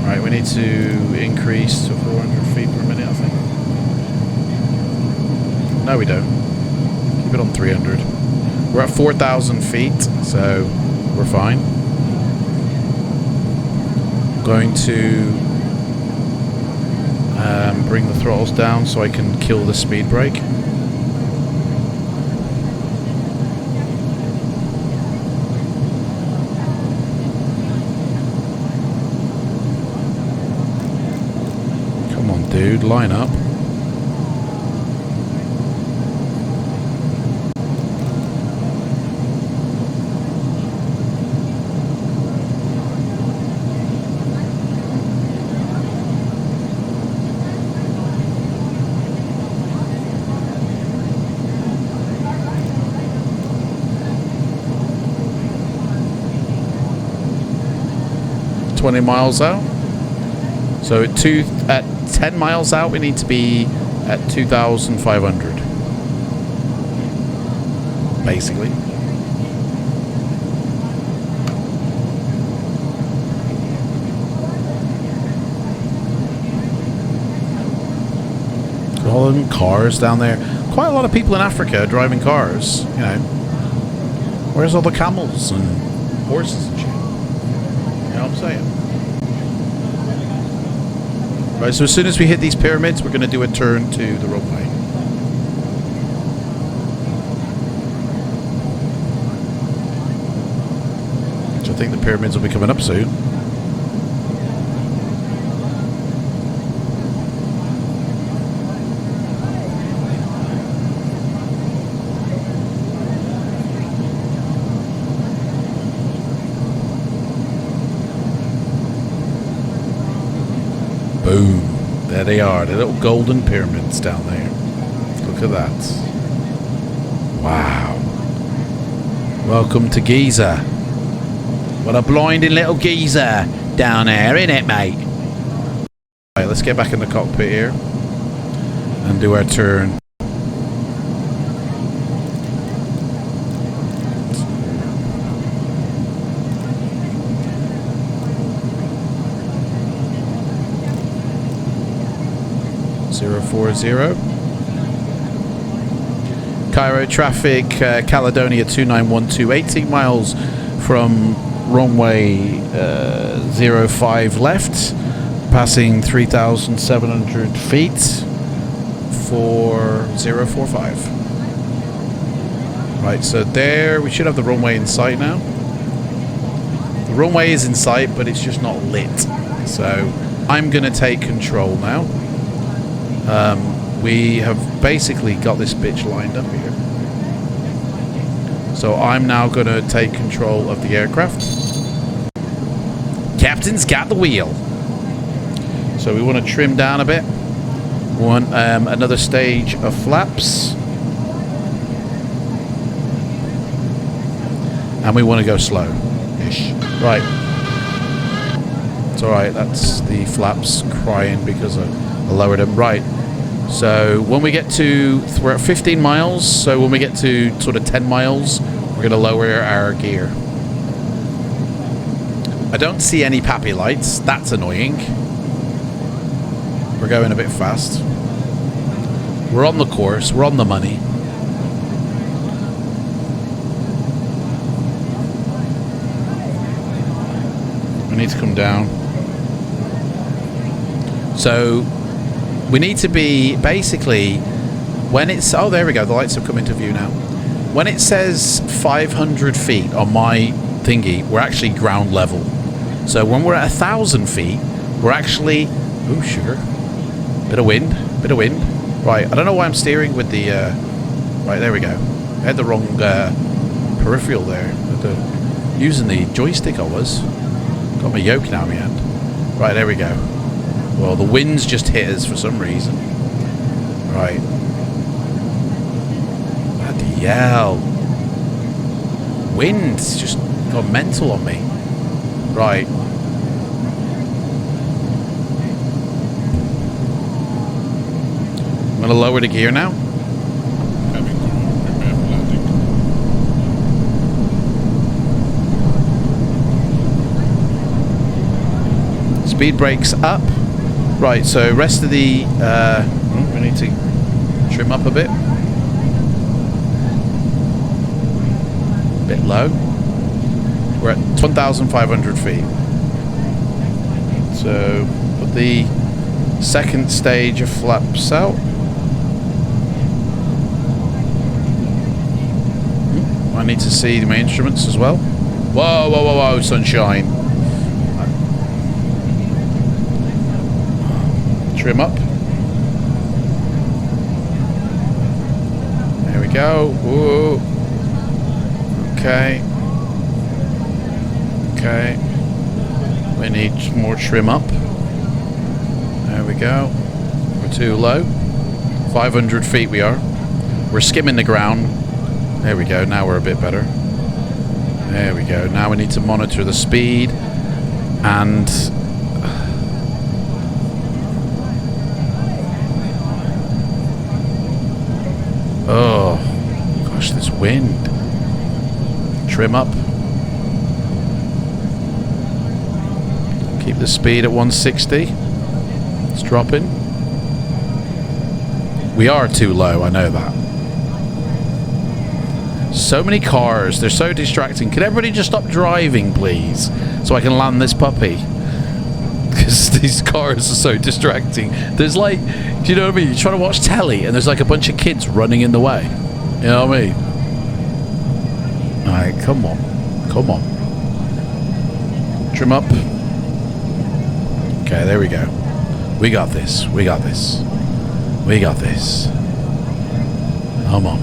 Alright, we need to increase to 400 feet per minute, I think. No, we don't. Keep it on 300. We're at 4,000 feet, so we're fine. I'm going to bring the throttles down so I can kill the speed brake. Come on, dude, line up. Miles out. So at 10 miles out, we need to be at 2,500. Basically. All them cars down there. Quite a lot of people in Africa driving cars. You know, where's all the camels and horses and shit? You know what I'm saying? Right, so as soon as we hit these pyramids, we're going to do a turn to the runway. So I think the pyramids will be coming up soon. Boom. There they are, the little golden pyramids down there. Look at that. Wow. Welcome to Giza. What a blinding little Giza down there, isn't it, mate? Right, let's get back in the cockpit here and do our turn. CAIRO traffic, Caledonia 2912, 18 miles from runway 05 left, passing 3,700 feet for 045. Right, so there we should have the runway in sight now. The runway is in sight, but it's just not lit. So I'm going to take control now. We have basically got this bitch lined up here. So I'm now going to take control of the aircraft. Captain's got the wheel. So we want to trim down a bit. We want another stage of flaps. And we want to go slow-ish. Right. It's alright, that's the flaps crying because I lowered them. Right. So when we get to, we're at 15 miles, so when we get to sort of 10 miles, we're going to lower our gear. I don't see any pappy lights. That's annoying. We're going a bit fast. We're on the course. We're on the money. We need to come down. So we need to be basically When it's... Oh, there we go. The lights have come into view now. When it says 500 feet on my thingy, we're actually ground level. So when we're at 1,000 feet, we're actually... Ooh, sugar. Bit of wind. Bit of wind. Right, I don't know why I'm steering with the... Right, there we go. I had the wrong peripheral there. Using the joystick I was. Got my yoke now in my hand. Right, there we go. Well, the wind's just hit us for some reason. Right. Bloody hell. Wind's just gone mental on me. Right. I'm going to lower the gear now. Speed brakes up. Right, so rest of the... we need to trim up a bit. Bit low. We're at 1,500 feet. So put the second stage of flaps out. I need to see my instruments as well. Whoa, whoa, whoa, whoa, sunshine. Trim up. There we go. Whoa. Okay. Okay. We need more trim up. There we go. We're too low. 500 feet we are. We're skimming the ground. There we go. Now we're a bit better. There we go. Now we need to monitor the speed and... Oh, gosh, this wind. Trim up. Keep the speed at 160. It's dropping. We are too low, I know that. So many cars, they're so distracting. Could everybody just stop driving, please? So I can land this puppy. Because these cars are so distracting. There's like, do you know what I mean? You're trying to watch telly and there's like a bunch of kids running in the way. You know what I mean? Alright, come on. Come on. Trim up. Okay, there we go. We got this. We got this. We got this. Come on.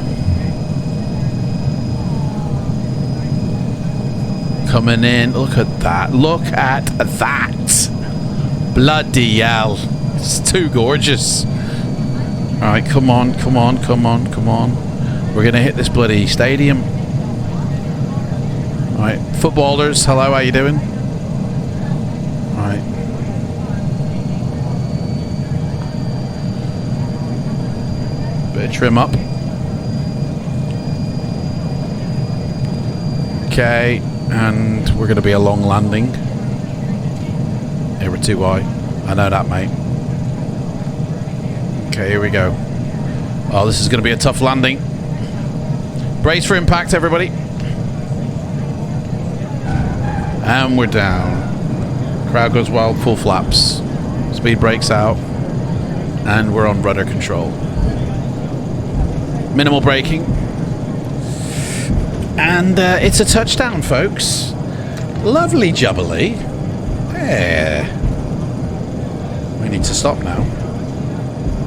Coming in. Look at that. Look at that. Bloody hell. It's too gorgeous. Alright, come on, come on, come on, come on. We're going to hit this bloody stadium. Alright, footballers, hello, how you doing? Alright. Bit of trim up. Okay, and we're going to be a long landing. Yeah, we're too high. I know that, mate. Okay, here we go. Oh, this is going to be a tough landing. Brace for impact, everybody. And we're down. Crowd goes wild, full flaps. Speed brakes out. And we're on rudder control. Minimal braking. And it's a touchdown, folks. Lovely jubbly. Yeah. We need to stop now.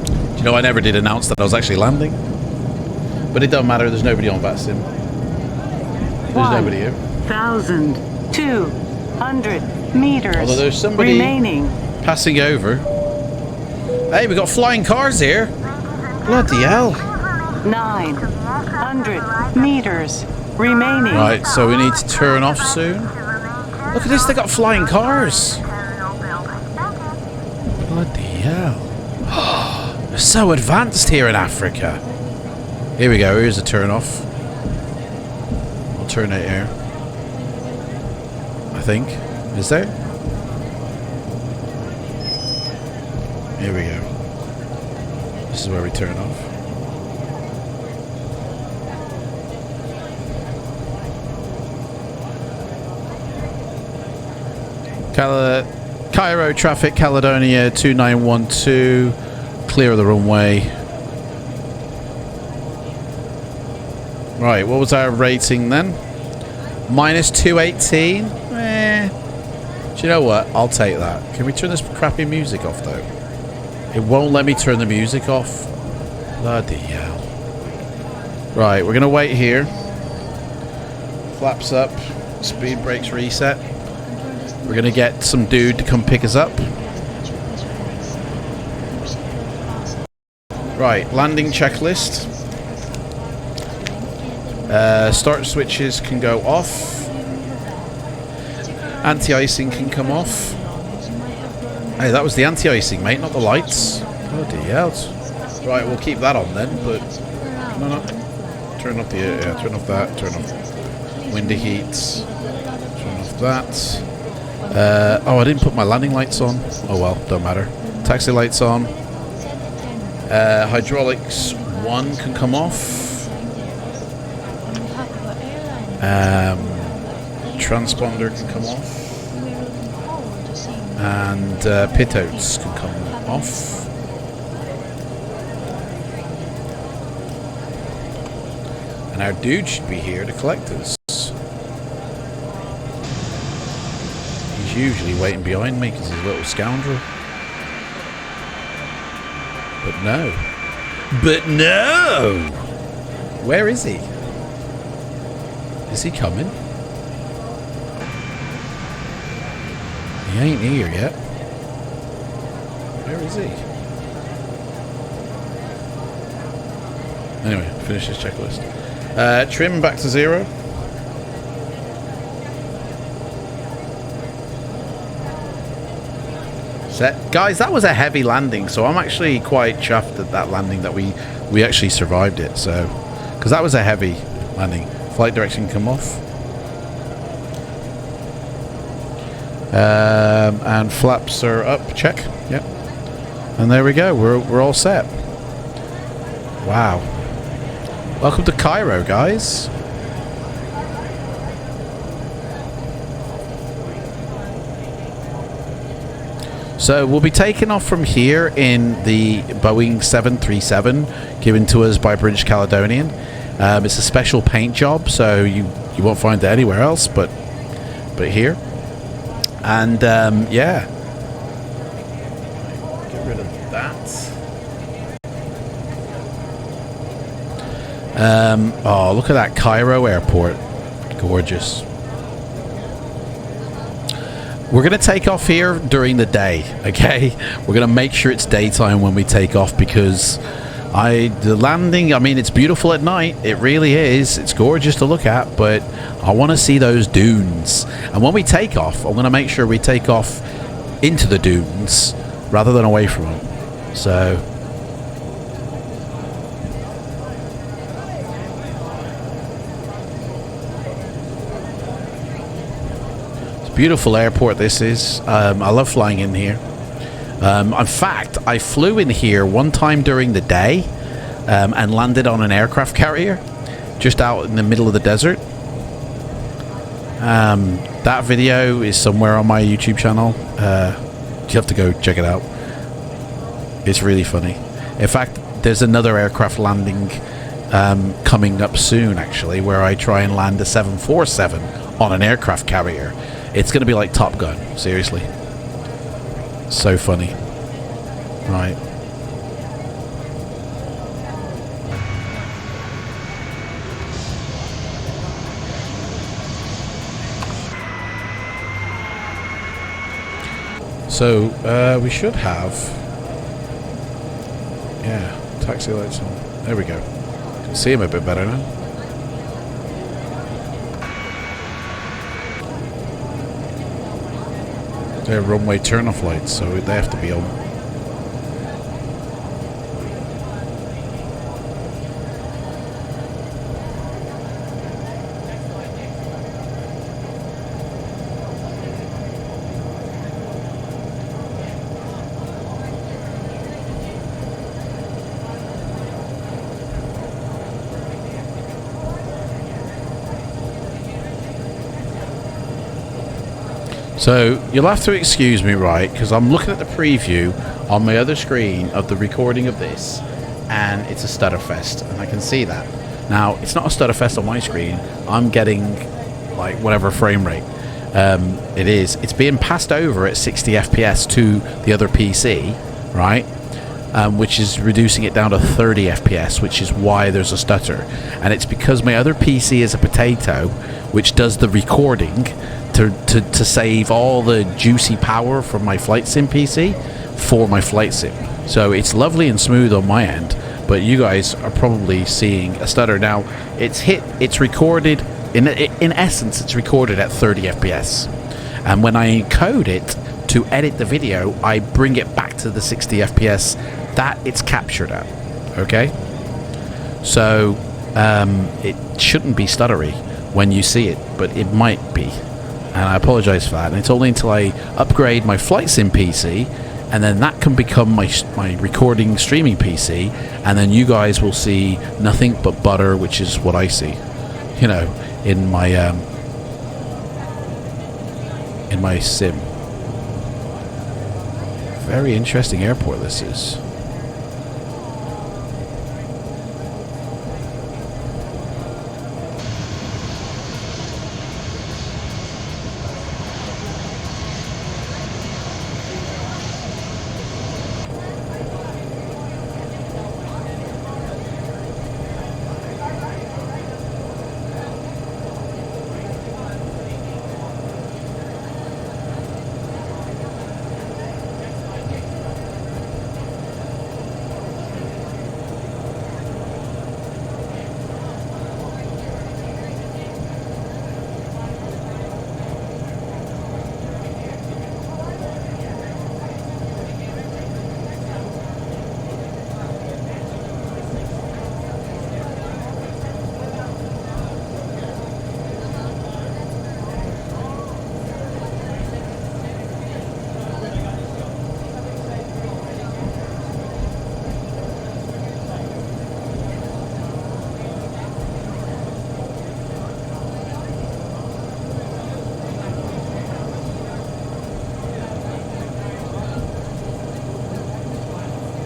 Do you know, I never did announce that I was actually landing. But it don't matter, there's nobody on VATSIM. There's nobody here. 1,200 meters. Although there's somebody remaining. Passing over. Hey, we got flying cars here. Bloody hell. 900 meters remaining. Right, so we need to turn off soon. Look at this, they got flying cars. Bloody hell. They're so advanced here in Africa. Here we go, here's a turn off. We'll turn it here. I think. Is there? Here we go. This is where we turn off. CAIRO traffic, Caledonia 2912. Clear of the runway. Right, what was our rating then? Minus 218? Do you know what? I'll take that. Can we turn this crappy music off, though? It won't let me turn the music off. Bloody hell. Right, we're going to wait here. Flaps up. Speed brakes reset. We're going to get some dude to come pick us up. Right, landing checklist. Start switches can go off. Anti-icing can come off. Hey, that was the anti-icing, mate, not the lights. Bloody hell. Right, we'll keep that on then, but... No. Turn off the... Yeah, turn off that. Turn off window heats. Turn off that. Oh, I didn't put my landing lights on. Oh well, don't matter. Taxi lights on. Hydraulics 1 can come off. Transponder can come off. And pit outs can come off. And our dude should be here to collect us. He's usually waiting behind me because he's a little scoundrel. But no. But no! Where is he? Is he coming? He ain't here yet. Where is he? Anyway, finish this checklist. Trim back to 0. Set. Guys, that was a heavy landing, so I'm actually quite chuffed at that landing that we actually survived it. So, because that was a heavy landing. Flight direction come off. And flaps are up. Check. Yep. And there we go. We're all set. Wow. Welcome to CAIRO, guys. So we'll be taking off from here in the Boeing 737 given to us by British Caledonian. It's a special paint job, so you won't find it anywhere else but here. And yeah, get rid of that. Oh, look at that CAIRO airport, gorgeous. We're going to take off here during the day, okay? We're going to make sure it's daytime when we take off because the landing, I mean, it's beautiful at night. It really is. It's gorgeous to look at, but I want to see those dunes. And when we take off, I'm going to make sure we take off into the dunes rather than away from them. So... beautiful airport this is. I love flying in here. In fact, I flew in here one time during the day and landed on an aircraft carrier just out in the middle of the desert. That video is somewhere on my YouTube channel. You have to go check it out. It's really funny. In fact, there's another aircraft landing coming up soon, actually, where I try and land a 747 on an aircraft carrier. It's going to be like Top Gun, seriously. So funny. Right. So, we should have... yeah, taxi lights on. There we go. Can see him a bit better now. They're runway turn-off lights, so they have to be on. So, you'll have to excuse me, right, because I'm looking at the preview on my other screen of the recording of this, and it's a stutterfest, and I can see that. Now, it's not a stutterfest on my screen. I'm getting like whatever frame rate it is. It's being passed over at 60 FPS to the other PC, right? Which is reducing it down to 30 FPS, which is why there's a stutter. And it's because my other PC is a potato, which does the recording to save all the juicy power from my FLIGHTSIM PC for my FLIGHTSIM. So it's lovely and smooth on my end, but you guys are probably seeing a stutter. Now, it's recorded, in essence, it's recorded at 30 FPS. And when I encode it to edit the video, I bring it back to the 60 FPS that it's captured at. Okay? So, it shouldn't be stuttery when you see it, but it might be. And I apologize for that. And it's only until I upgrade my FLIGHTSIM PC, and then that can become my recording streaming PC, and then you guys will see nothing but butter, which is what I see, you know, in my sim. Very interesting airport this is.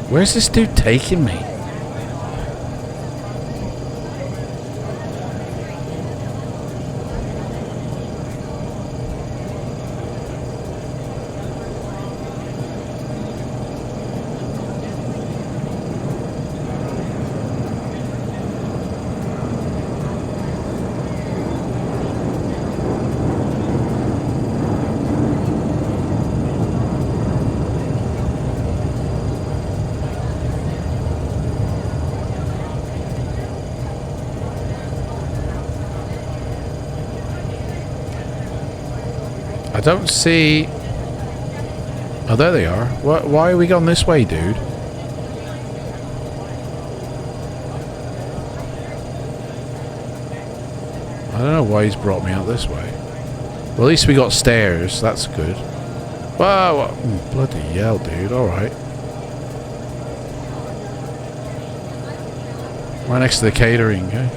Where's this dude taking me? I don't see... Oh, there they are. Why are we going this way, dude? I don't know why he's brought me out this way. Well, at least we got stairs. That's good. Wow, bloody hell, dude. Alright. Right next to the catering, eh?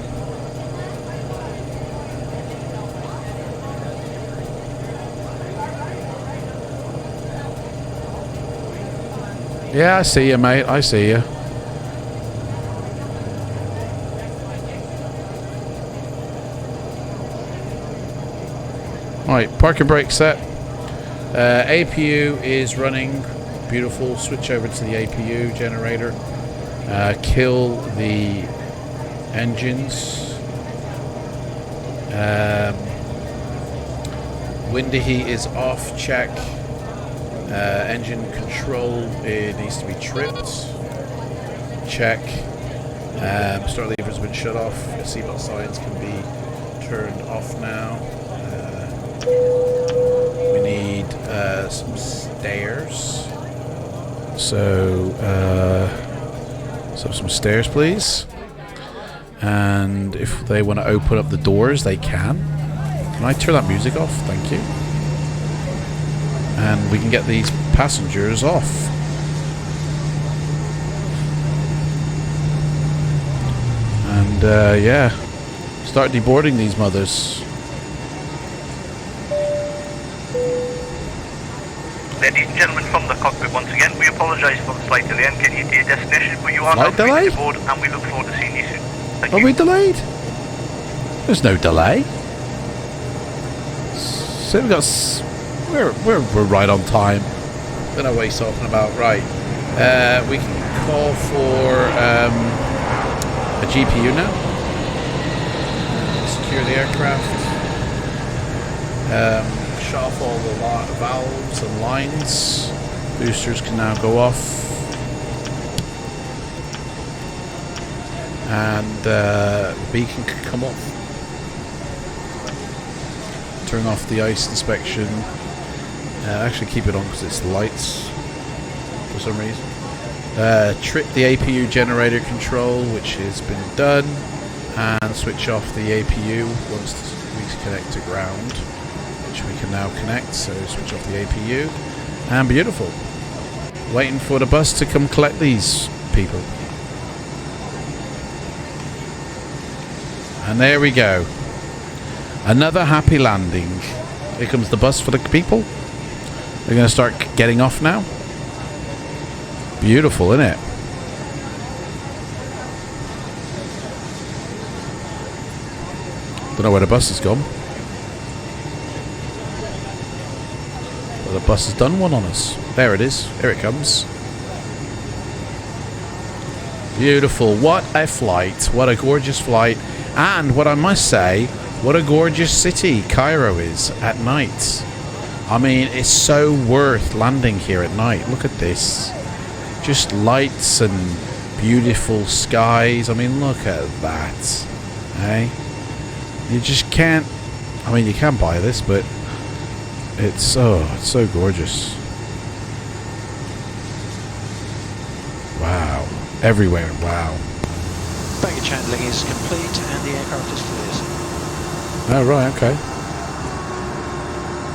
Yeah, I see you, mate. I see you. Alright, parking brake set. APU is running. Beautiful. Switch over to the APU generator. Kill the engines. Windy heat is off. Check. Engine control, it needs to be tripped. Check. Start lever's been shut off. Seatbelt signs can be turned off now. We need some stairs. So some stairs, please. And if they want to open up the doors, they can. Can I turn that music off? Thank you. And we can get these passengers off. And yeah, start deboarding these mothers. Ladies and gentlemen from the cockpit, once again, we apologise for the slight delay in getting you to your destination, but you are now Flight delay? free to board, and we look forward to seeing you soon. Are we delayed? There's no delay. So we got. We're right on time. Don't know what he's talking about. Right. We can call for a GPU now. Secure the aircraft. Shut off all the valves and lines. Boosters can now go off. And beacon can come off. Turn off the ice inspection. Actually keep it on because it's lights for some reason. Trip the APU generator control, which has been done, and switch off the APU once we connect to ground, which we can now connect. So switch off the APU, and beautiful. Waiting for the bus to come collect these people. And there we go. Another happy landing. Here comes the bus for the people. They're going to start getting off now. Beautiful, isn't it? Don't know where the bus has gone. Well, the bus has done one on us. There it is. Here it comes. Beautiful. What a flight. What a gorgeous flight. And what I must say, what a gorgeous city CAIRO is at night. I mean, it's so worth landing here at night. Look at this. Just lights and beautiful skies. I mean, look at that. Hey? You just can't... I mean, you can buy this, but it's so gorgeous. Wow. Everywhere. Wow. Baggage handling is complete and the aircraft is cleared. Oh, right, okay.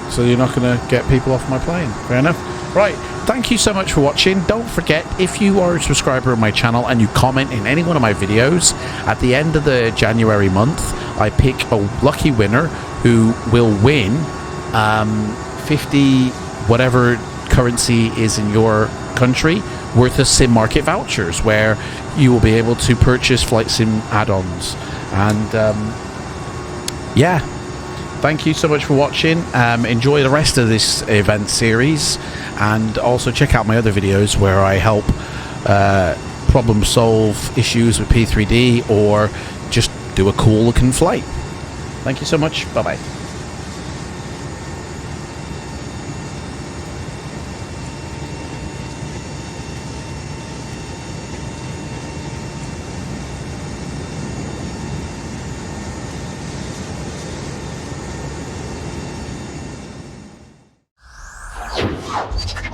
So you're not going to get people off my plane. Fair enough. Right, thank you so much for watching. Don't forget, if you are a subscriber of my channel and you comment in any one of my videos, at the end of the January month, I pick a lucky winner who will win 50 whatever currency is in your country worth of sim market vouchers, where you will be able to purchase flight sim add-ons. And yeah, thank you so much for watching. Enjoy the rest of this event series, and also check out my other videos where I help problem solve issues with P3D or just do a cool looking flight. Thank you so much. Bye bye. You